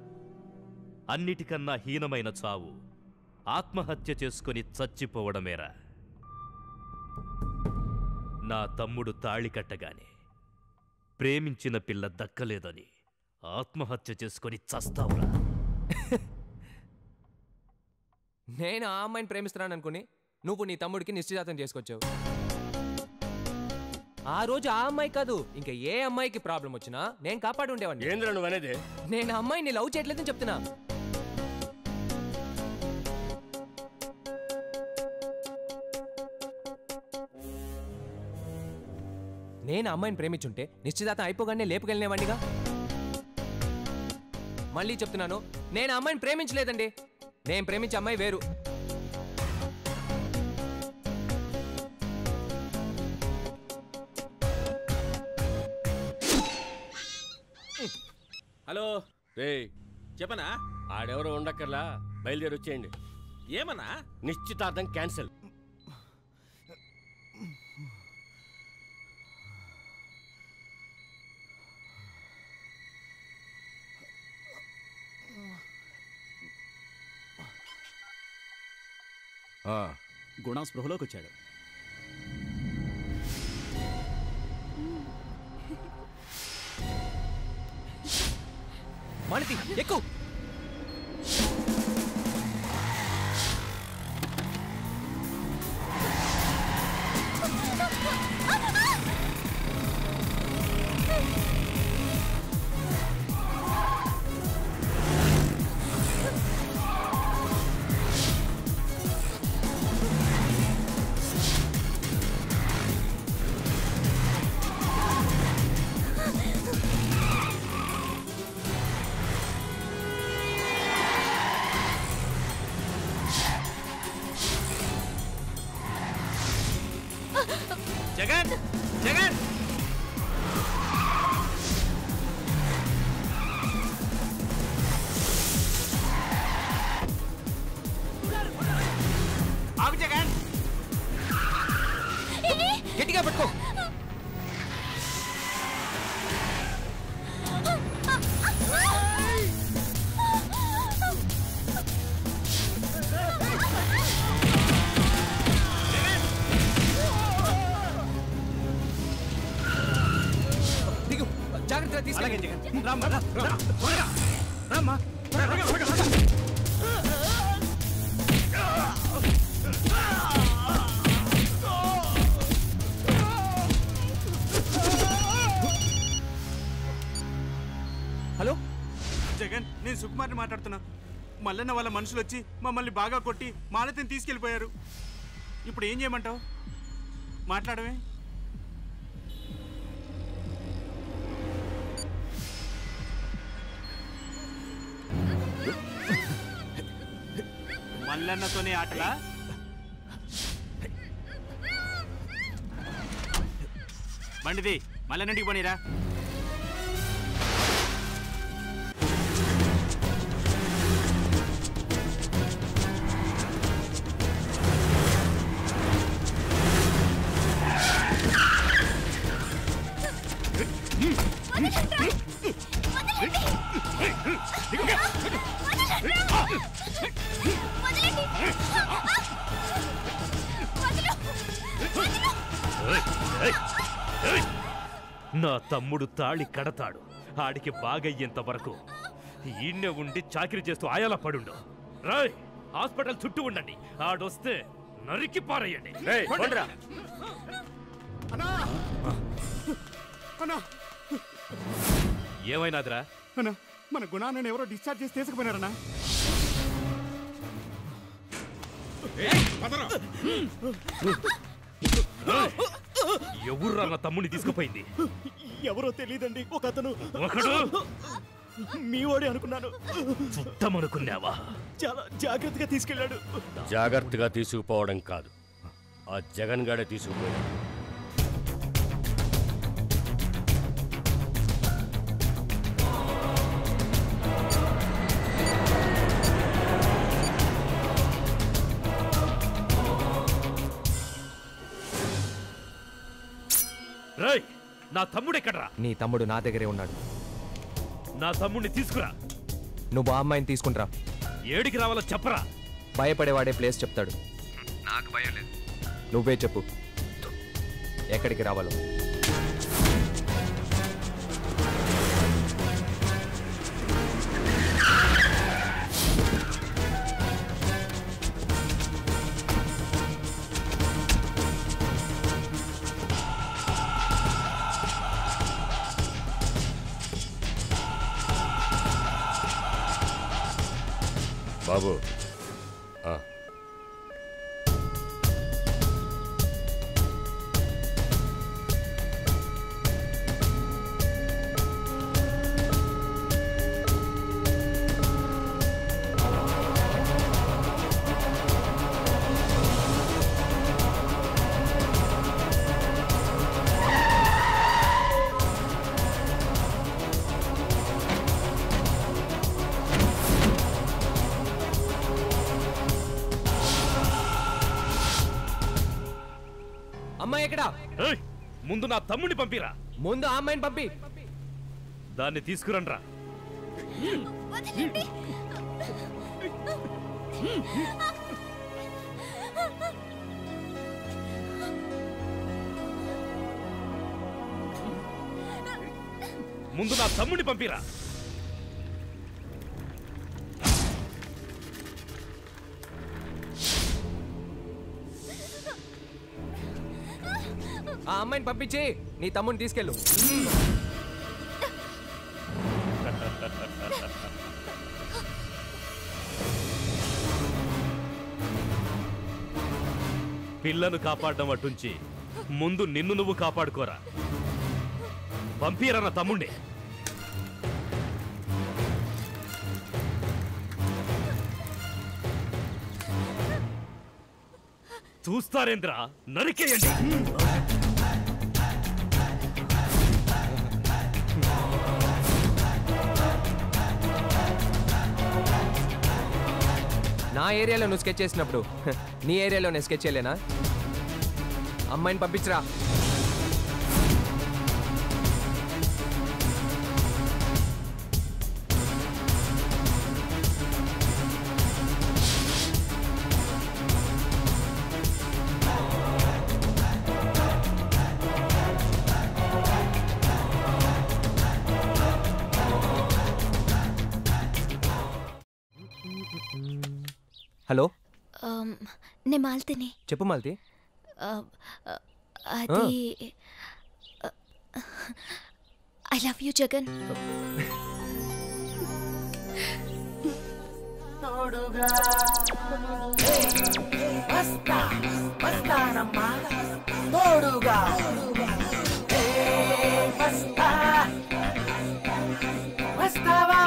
Speaker 7: అన్నిటికన్నా హీనమైన చావు ఆత్మహత్య చేసుకుని చచ్చిపోవడమేరా. నా తమ్ముడు తాళి కట్టగానే ప్రేమించిన పిల్ల దక్కలేదని ఆత్మహత్య చేసుకొని చస్తావురా.
Speaker 10: నేను ఆ అమ్మాయిని ప్రేమిస్తున్నాను అనుకుని నువ్వు నీ తమ్ముడికి నిశ్చితార్థం చేసుకొచ్చావు. ఆ రోజు ఆ అమ్మాయి కాదు, ఇంకా ఏ అమ్మాయికి ప్రాబ్లం వచ్చినా నేను కాపాడు ఉండేవాడిని.
Speaker 17: ఏంద్ర నువ్వు అనేది?
Speaker 10: నేను ఆ అమ్మాయిని లవ్ చేయట్లేదని చెప్తున్నా. నేను అమ్మాయిని ప్రేమించుంటే నిశ్చితార్థం అయిపోగానే లేపుకెళ్ళినేవాడిగా. మళ్ళీ చెప్తున్నాను, నేను అమ్మాయిని ప్రేమించలేదండి. నేను ప్రేమించే అమ్మాయి వేరు.
Speaker 17: హలో రే, చెప్పనా?
Speaker 18: ఆడెవరో ఉండక్కర్లా, బయలుదేరి వచ్చేయండి.
Speaker 17: ఏమన్నా?
Speaker 18: నిశ్చితార్థం క్యాన్సిల్.
Speaker 19: గుణ స్పృహలోకి వచ్చాడు.
Speaker 10: మాలతి ఎక్కు.
Speaker 17: జగన్ జగన్ ఆగు జగన్.
Speaker 10: గట్టిగా పట్టుకో. జాగ్రత్తగా తీసుకెళ్ళండి.
Speaker 17: హలో జగన్, నేను సుకుమార్ని మాట్లాడుతున్నా. మల్లన్న వాళ్ళ మనుషులు వచ్చి మమ్మల్ని బాగా కొట్టి మాలతిని తీసుకెళ్ళిపోయారు. ఇప్పుడు ఏం చేయమంటావు? మాట్లాడవే. మల్లన్నతోనే ఆటలా? బండిది మల్లన్నింటికి పోనీరా.
Speaker 20: నా తమ్ముడు తాళి కడతాడు. ఆడికి బాగయ్యేంత వరకు ఈయన్నే ఉండి చాకిరీ చేస్తూ ఆయాల పడుండు. రాయ్, హాస్పిటల్ చుట్టూ ఉండండి. ఆడొస్తే నరికి పారేయండి. ఏమైనాదిరా?
Speaker 17: అన్నా, మన గుణాన్ని ఎవరో డిశ్చార్జ్ చేసి తీసుకుపోయినారన్నా.
Speaker 20: ఎవర్రా నా తమ్ముడిని తీసుకుపోయింది?
Speaker 19: ఎవరో తెలియదండి. ఒక అతను
Speaker 20: ఒకడు
Speaker 19: మీ వాడే అనుకున్నాను.
Speaker 20: చుట్టమనుకున్నావా?
Speaker 19: చాలా జాగ్రత్తగా తీసుకెళ్ళాడు.
Speaker 18: జాగ్రత్తగా తీసుకుపోవడం కాదు, ఆ జగన్ గాడే తీసుకుపోయాడు.
Speaker 20: రేయ్, నా తమ్ముడెక్కడ్రా?
Speaker 10: నీ తమ్ముడు నా దగ్గరే ఉన్నాడు.
Speaker 20: నా తమ్ముడిని తీసుకురా.
Speaker 10: నువ్వు ఆ అమ్మాయిని తీసుకుంటరా.
Speaker 20: ఏడికి రావాలో చెప్పరా.
Speaker 10: భయపడేవాడే ప్లేస్ చెప్తాడు.
Speaker 20: నాకు భయం లేదు.
Speaker 10: నువ్వే చెప్పు ఎక్కడికి రావాలో.
Speaker 18: బాబు,
Speaker 10: ఎక్కడా?
Speaker 20: ముందు నా తమ్ముడిని పంపిరా.
Speaker 10: ముందు ఆ అమ్మాయిని పంపి.
Speaker 20: దాన్ని తీసుకురండ్రా. ముందు నా తమ్ముడిని పంపిరా.
Speaker 10: ఆ అమ్మాయిని పంపించి నీ తమ్ముడిని తీసుకెళ్ళు.
Speaker 20: పిల్లను కాపాడడం అటుంచి ముందు నిన్ను నువ్వు కాపాడుకోరా. పంపిరా నా తమ్ముణ్ణి. చూస్తారేంద్ర, నరికేయండి.
Speaker 10: నా ఏరియాలో నువ్వు స్కెచ్ చేసినప్పుడు నీ ఏరియాలో నేను స్కెచ్ చేయలేనా? అమ్మాయిని పంపించరా. హలో,
Speaker 1: నేను మాల్తిని.
Speaker 10: చెప్పు మాల్తి.
Speaker 1: అది ఐ లవ్ యూ జగన్.
Speaker 6: వస్తానమ్మా తోడుగా వస్తావా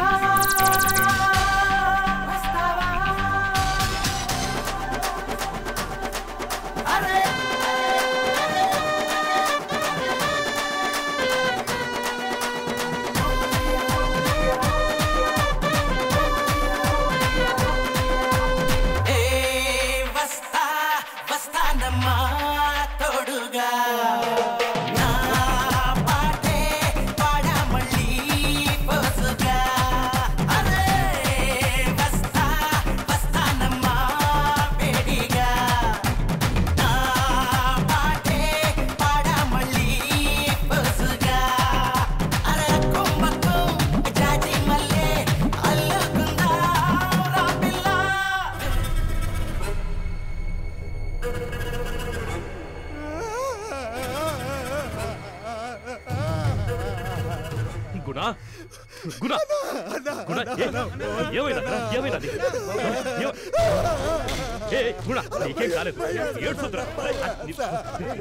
Speaker 20: నీకేం కాలేదు, ఏడ్చుద్రా.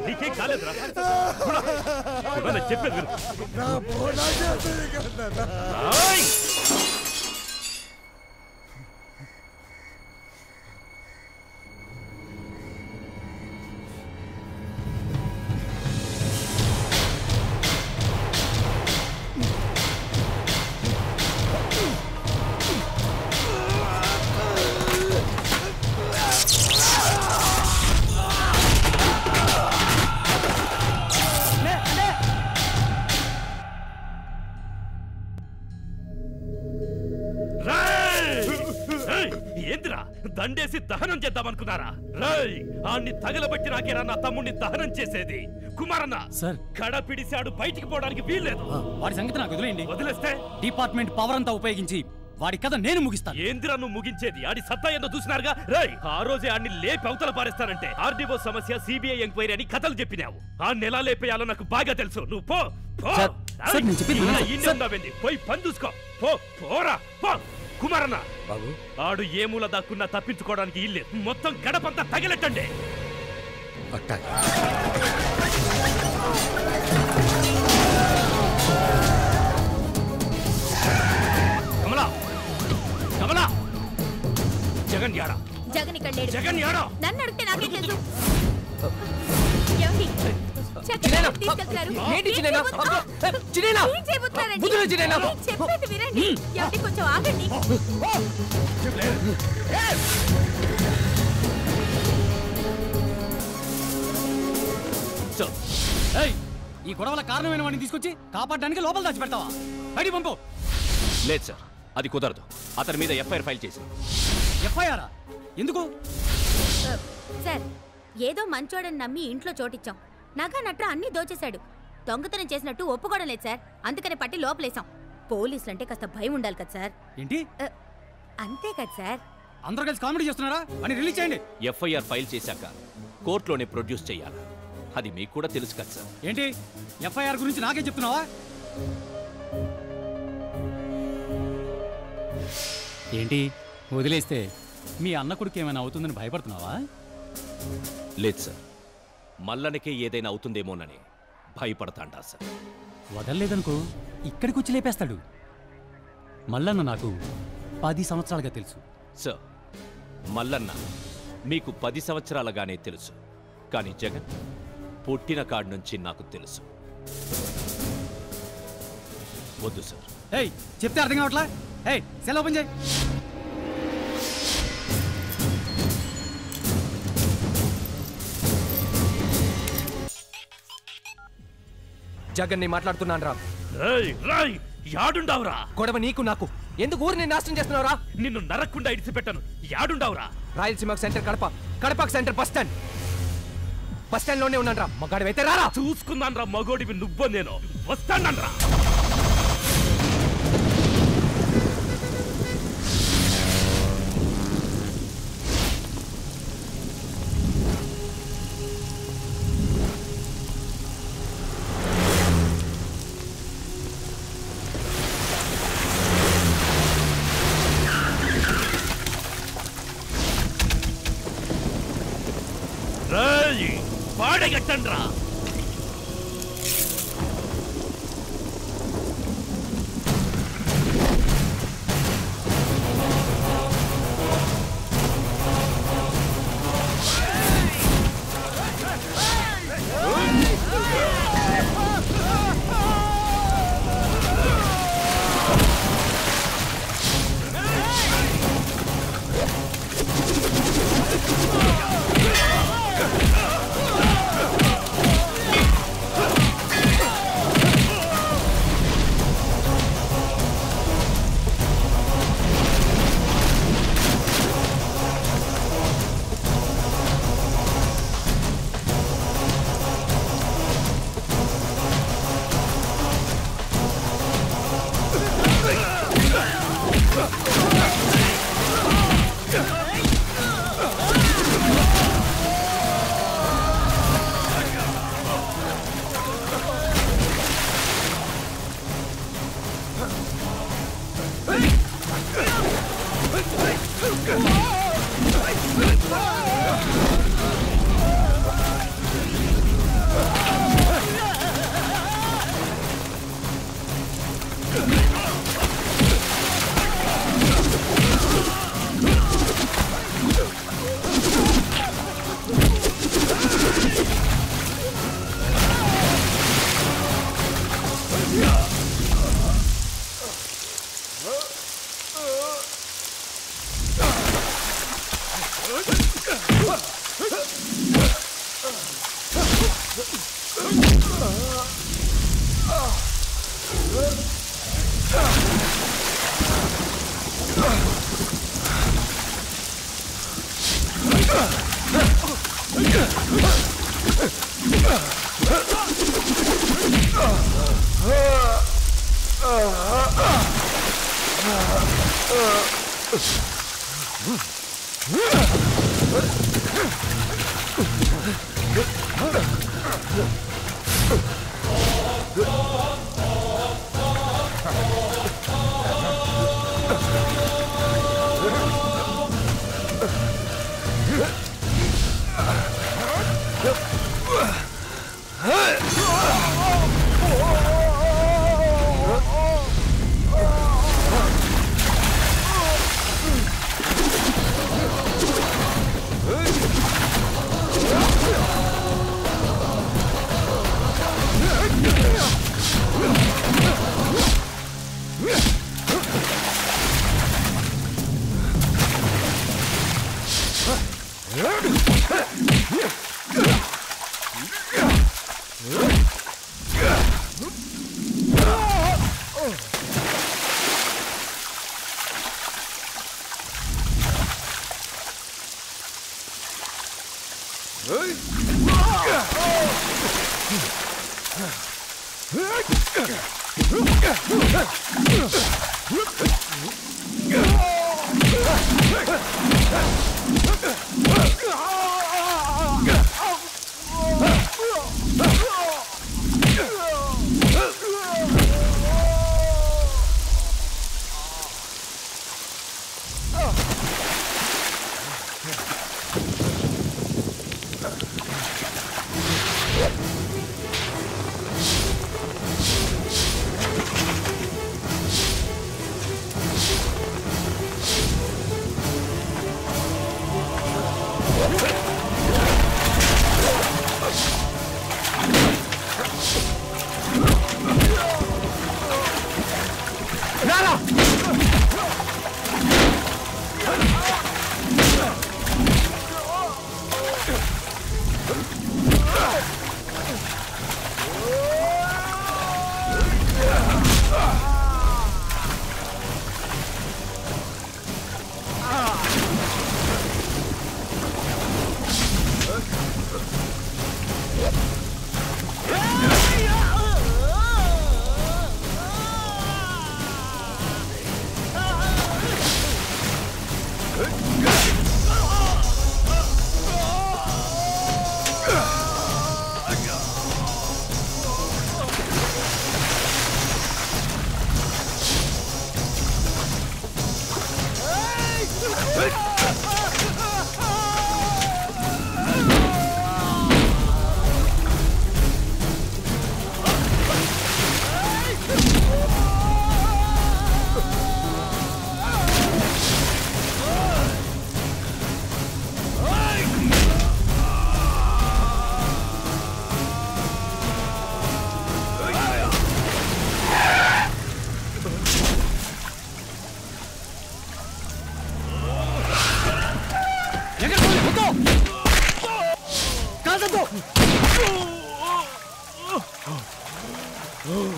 Speaker 20: నీకేం కాలేదురా. చెప్పేది ఏందిరా, దండేసి దహనం చేద్దామనుకున్నారా? రాయ్, ఆన్ని తగలబెట్టి నాకేరా నా తమ్ముడిని దహనం చేసేది. కుమారన్న
Speaker 8: సార్,
Speaker 20: కడపిడిశాడు బయటికి పోవడానికి వీల్లేదు.
Speaker 8: వాడి సంగతి నాకు వదిలేయండి.
Speaker 20: వదిలేస్తే
Speaker 8: డిపార్ట్మెంట్ పవర్ అంతా ఉపయోగించి వాడి కథ నేను ముగిస్తాను.
Speaker 20: ఏందిరా నువ్వు ముగించేది? ఆడి సత్తా ఏందో చూసినారుగా. రాయ్, ఆ రోజే ఆడిని లేపి అవతల పారేస్తానంటే ఆర్డీఓ సమస్య, సిబిఐ ఎంక్వైరీ అని కథలు చెప్పినావు. ఆడిని ఎలా లేపేయాలో నాకు బాగా తెలుసు. నువ్వు పో. పోయి పని చూసుకో. పోరా పో. కుమారన్న బాబు, ఆడు ఏ మూల దాక్కున్నా తప్పించుకోవడానికి ఇల్లే. మొత్తం గడపంతా తగిలెట్టండి. కమలా, కమలా, జగన్ యాడా?
Speaker 1: జగన్ ఇక్కడ లేడు.
Speaker 20: జగన్ యాడా?
Speaker 1: నన్ను అడిగితే నాకే తెలుసు. ఏమండి? చెప్పేది వినండి. ఏమండి, కొంచెం ఆగండి.
Speaker 7: సార్.
Speaker 8: ఈ గొడవల కారణమైన వాడిని తీసుకొచ్చి కాపాడడానికి లోపల దాచిపెడతావా? బయటికి పంపు.
Speaker 7: లేదు సార్, అది కుదరదు. అతని మీద ఎఫ్ఐఆర్ ఫైల్ చేసి.
Speaker 8: ఎఫ్ఐఆర్ ఎందుకు?
Speaker 12: సార్, ఏదో మంచోడని నమ్మి ఇంట్లో చోటిచ్చాం. నగా నట్ర అన్నీ దోచేశాడు. దొంగతనం చేసినట్టు ఒప్పుకోవడం లేదు సార్. అందుకనే పట్టి లోపలేసాం. పోలీసులంటే కాస్త భయం ఉండాలి కదా సార్.
Speaker 8: ఏంటి?
Speaker 12: అంతే కదా సార్.
Speaker 8: అందరూ కలిసి కామెడీ చేస్తున్నారా? అని రిలీజ్ చేయండి.
Speaker 7: ఎఫ్ఐఆర్ ఫైల్ చేశాక కోర్టులోనే ప్రొడ్యూస్ చేయాలి. అది మీకు కూడా తెలుసు కదా సార్.
Speaker 8: ఏంటి ఎఫ్ఐఆర్ గురించి నాకే చెప్తున్నావా? ఏంటి వదిలేస్తే మీ అన్న కొడుకు ఏమైనా అవుతుందని భయపడుతున్నావా?
Speaker 7: లేదు సార్, మల్లనకే ఏదైనా అవుతుందేమోనని భయపడతాండా సార్.
Speaker 8: వదలలేదనుకో ఇక్కడికి వచ్చి లేపేస్తాడు. మల్లన్న నాకు 10 సంవత్సరాలుగా తెలుసు.
Speaker 7: సార్, మల్లన్న మీకు 10 సంవత్సరాలుగానే తెలుసు. కానీ జగన్ పుట్టిన కాడి నుంచి నాకు తెలుసు. వద్దు సార్.
Speaker 8: ఏయ్ చెప్తే అర్థం కావట్లా? ఏయ్ సెల్ ఓపెన్ చేయి.
Speaker 10: జగన్ ని మాట్లాడుతున్నాను రా.
Speaker 20: యాడుండావురా?
Speaker 10: గొడవ నీకు నాకు ఎందుకు? ఊరిని నాశనం చేస్తున్నావురా?
Speaker 20: నిన్ను నరకుండా ఇడిచిపెట్టాను. యాడుండావురా?
Speaker 10: రాయలసీమ సెంటర్ కడప, కడపకు centre bus stand. Bus stand లోనే ఉన్నాను రా. మగాడివైతే రారా.
Speaker 20: చూసుకున్నాను రా, మగోడివి నువ్వు నేను. వస్తాను రా. పాడగట్టండ్రా.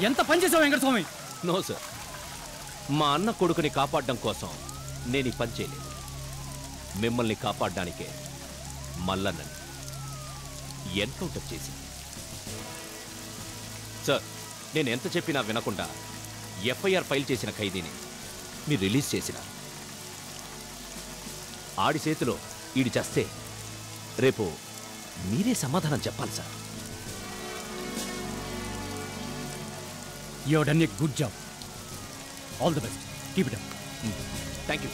Speaker 8: ఎంత పని చేసావు వెంకటస్వామి?
Speaker 7: నో సార్, మా అన్న కొడుకుని కాపాడడం కోసం నేను ఈ పని చేయలేదు. మిమ్మల్ని కాపాడడానికే మల్లన్నని ఎన్కౌంటర్ చేసింది. సార్, నేను ఎంత చెప్పినా వినకుండా ఎఫ్ఐఆర్ ఫైల్ చేసిన ఖైదీని మీరు రిలీజ్ చేసిన ఆడి చేతిలో ఈడి చేస్తే రేపు మీరే సమాధానం చెప్పాలి sir.
Speaker 8: You have done a good job. All the best. Keep it up.
Speaker 7: Thank you.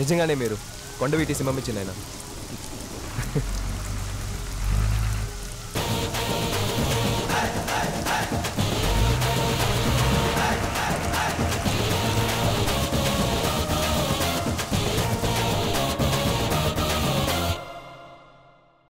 Speaker 10: నిజంగానే మీరు కొండవీటి సింహం ఇచ్చిన ఆయన